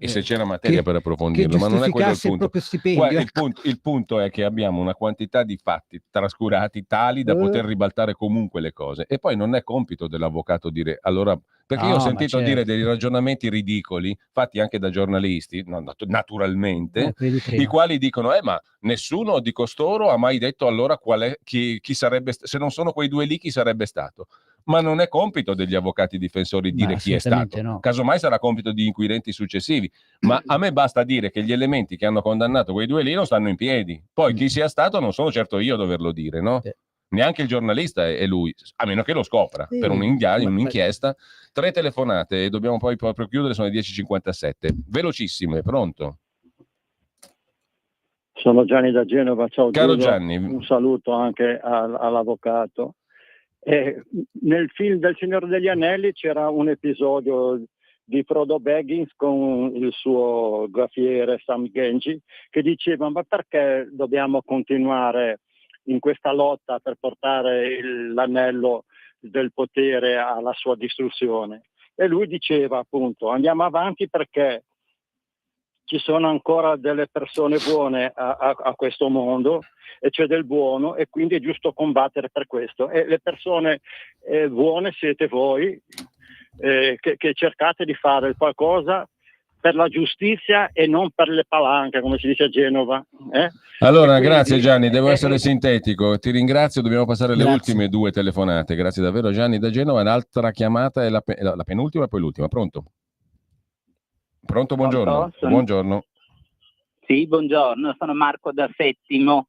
E se c'era materia per approfondirlo, ma non è quello il punto. Il punto è che abbiamo una quantità di fatti trascurati tali da poter ribaltare comunque le cose. E poi non è compito dell'avvocato dire allora, perché io ho sentito dire dei ragionamenti ridicoli fatti anche da giornalisti, naturalmente, i quali dicono ma nessuno di costoro ha mai detto allora qual è chi sarebbe, se non sono quei due lì chi sarebbe stato. Ma non è compito degli avvocati difensori dire chi è stato. No. Casomai sarà compito di inquirenti successivi. Ma a me basta dire che gli elementi che hanno condannato quei due lì non stanno in piedi. Poi chi sia stato non sono certo io a doverlo dire, no? Neanche il giornalista è lui, a meno che lo scopra per un'inchiesta. 3 telefonate e dobbiamo poi proprio chiudere, sono le 10:57. Velocissime, pronto? Sono Gianni da Genova, ciao. Caro Giulio. Gianni. Un saluto anche all'avvocato. Nel film del Signore degli Anelli c'era un episodio di Frodo Baggins con il suo graffiere Sam Genji che diceva ma perché dobbiamo continuare in questa lotta per portare l'anello del potere alla sua distruzione? E lui diceva appunto andiamo avanti perché ci sono ancora delle persone buone a questo mondo e c'è del buono e quindi è giusto combattere per questo. E le persone buone siete voi che cercate di fare qualcosa per la giustizia e non per le palanche, come si dice a Genova. Allora, quindi, grazie Gianni, devo essere sintetico. Ti ringrazio, dobbiamo passare alle ultime 2 telefonate. Grazie davvero Gianni da Genova. L'altra chiamata è la penultima e poi l'ultima. Pronto? Pronto, buongiorno. Buongiorno. Sì, buongiorno, sono Marco da Settimo,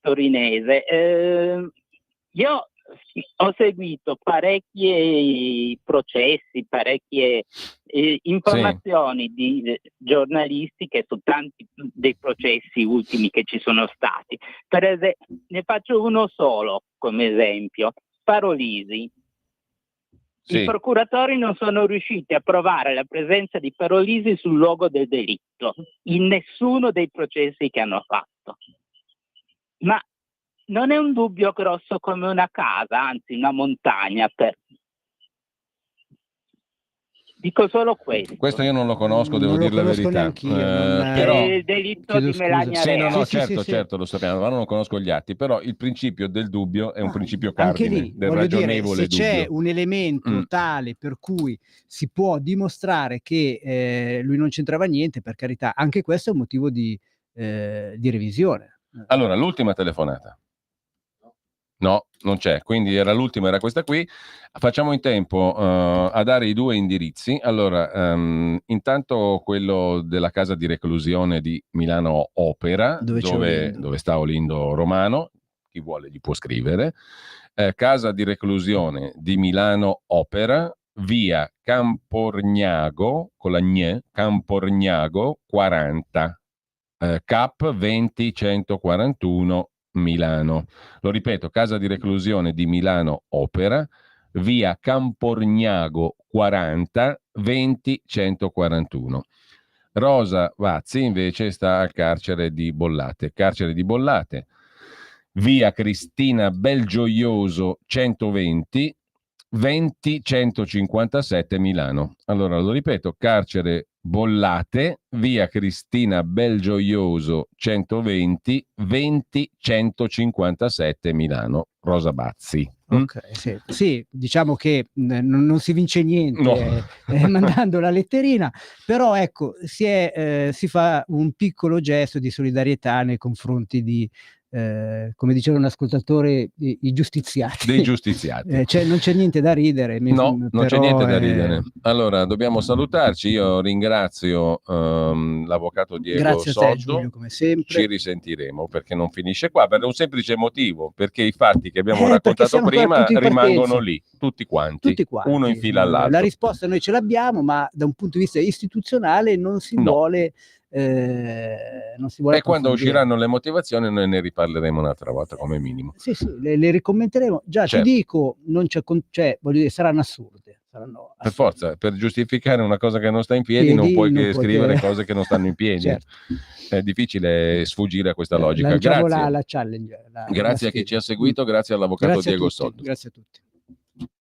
torinese. Io ho seguito parecchi processi, parecchie informazioni di giornalistiche su tanti dei processi ultimi che ci sono stati. Per esempio, ne faccio uno solo come esempio, Parolisi. I procuratori non sono riusciti a provare la presenza di Perolisi sul luogo del delitto in nessuno dei processi che hanno fatto. Ma non è un dubbio grosso come una casa, anzi una montagna. Dico solo questo. Questo io non lo conosco, devo dire la verità. Però il delitto di Melania Reale. Certo, lo sappiamo, ma non conosco gli atti, però il principio del dubbio è un principio cardine, anche lì, del ragionevole dire, se dubbio. c'è un elemento tale per cui si può dimostrare che lui non c'entrava niente, per carità, anche questo è un motivo di revisione. Allora, l'ultima telefonata. No, non c'è, quindi l'ultima era questa qui. Facciamo in tempo a dare i due indirizzi. Allora, intanto quello della casa di reclusione di Milano Opera, dove sta Olindo Romano, chi vuole gli può scrivere. Casa di reclusione di Milano Opera, via Camporgnago, con la gne, Camporgnago 40, Cap 20141 Milano. Lo ripeto, casa di reclusione di Milano Opera, via Camporgnago 40 20 141. Rosa Vazzi invece sta al carcere di Bollate, via Cristina Belgioioso 120 20 157 Milano. Allora lo ripeto, carcere Bollate, via Cristina Belgioioso 120 20 157 Milano. Rosa Bazzi. Ok, sì, diciamo che non si vince niente mandando la letterina, però ecco, si fa un piccolo gesto di solidarietà nei confronti di, come diceva un ascoltatore, i giustiziati. Dei giustiziati. Cioè, non c'è niente da ridere. Non c'è niente da ridere. Allora, dobbiamo salutarci. Io ringrazio l'avvocato Diego Soddo. Grazie a te, Giulio, come sempre. Ci risentiremo, perché non finisce qua, per un semplice motivo, perché i fatti che abbiamo raccontato prima rimangono lì, tutti quanti, uno in fila all'altro. La risposta noi ce l'abbiamo, ma da un punto di vista istituzionale non si vuole... e quando usciranno le motivazioni noi ne riparleremo un'altra volta come minimo. Sì, le ricommenteremo. Già certo. Ti dico, non c'è voglio dire, saranno assurde. Per forza, per giustificare una cosa che non sta in piedi non puoi che scrivere cose che non stanno in piedi. Certo. È difficile sfuggire a questa logica. Grazie. La challenge, grazie a chi ci ha seguito, grazie all'avvocato Diego Soddo. Grazie a tutti.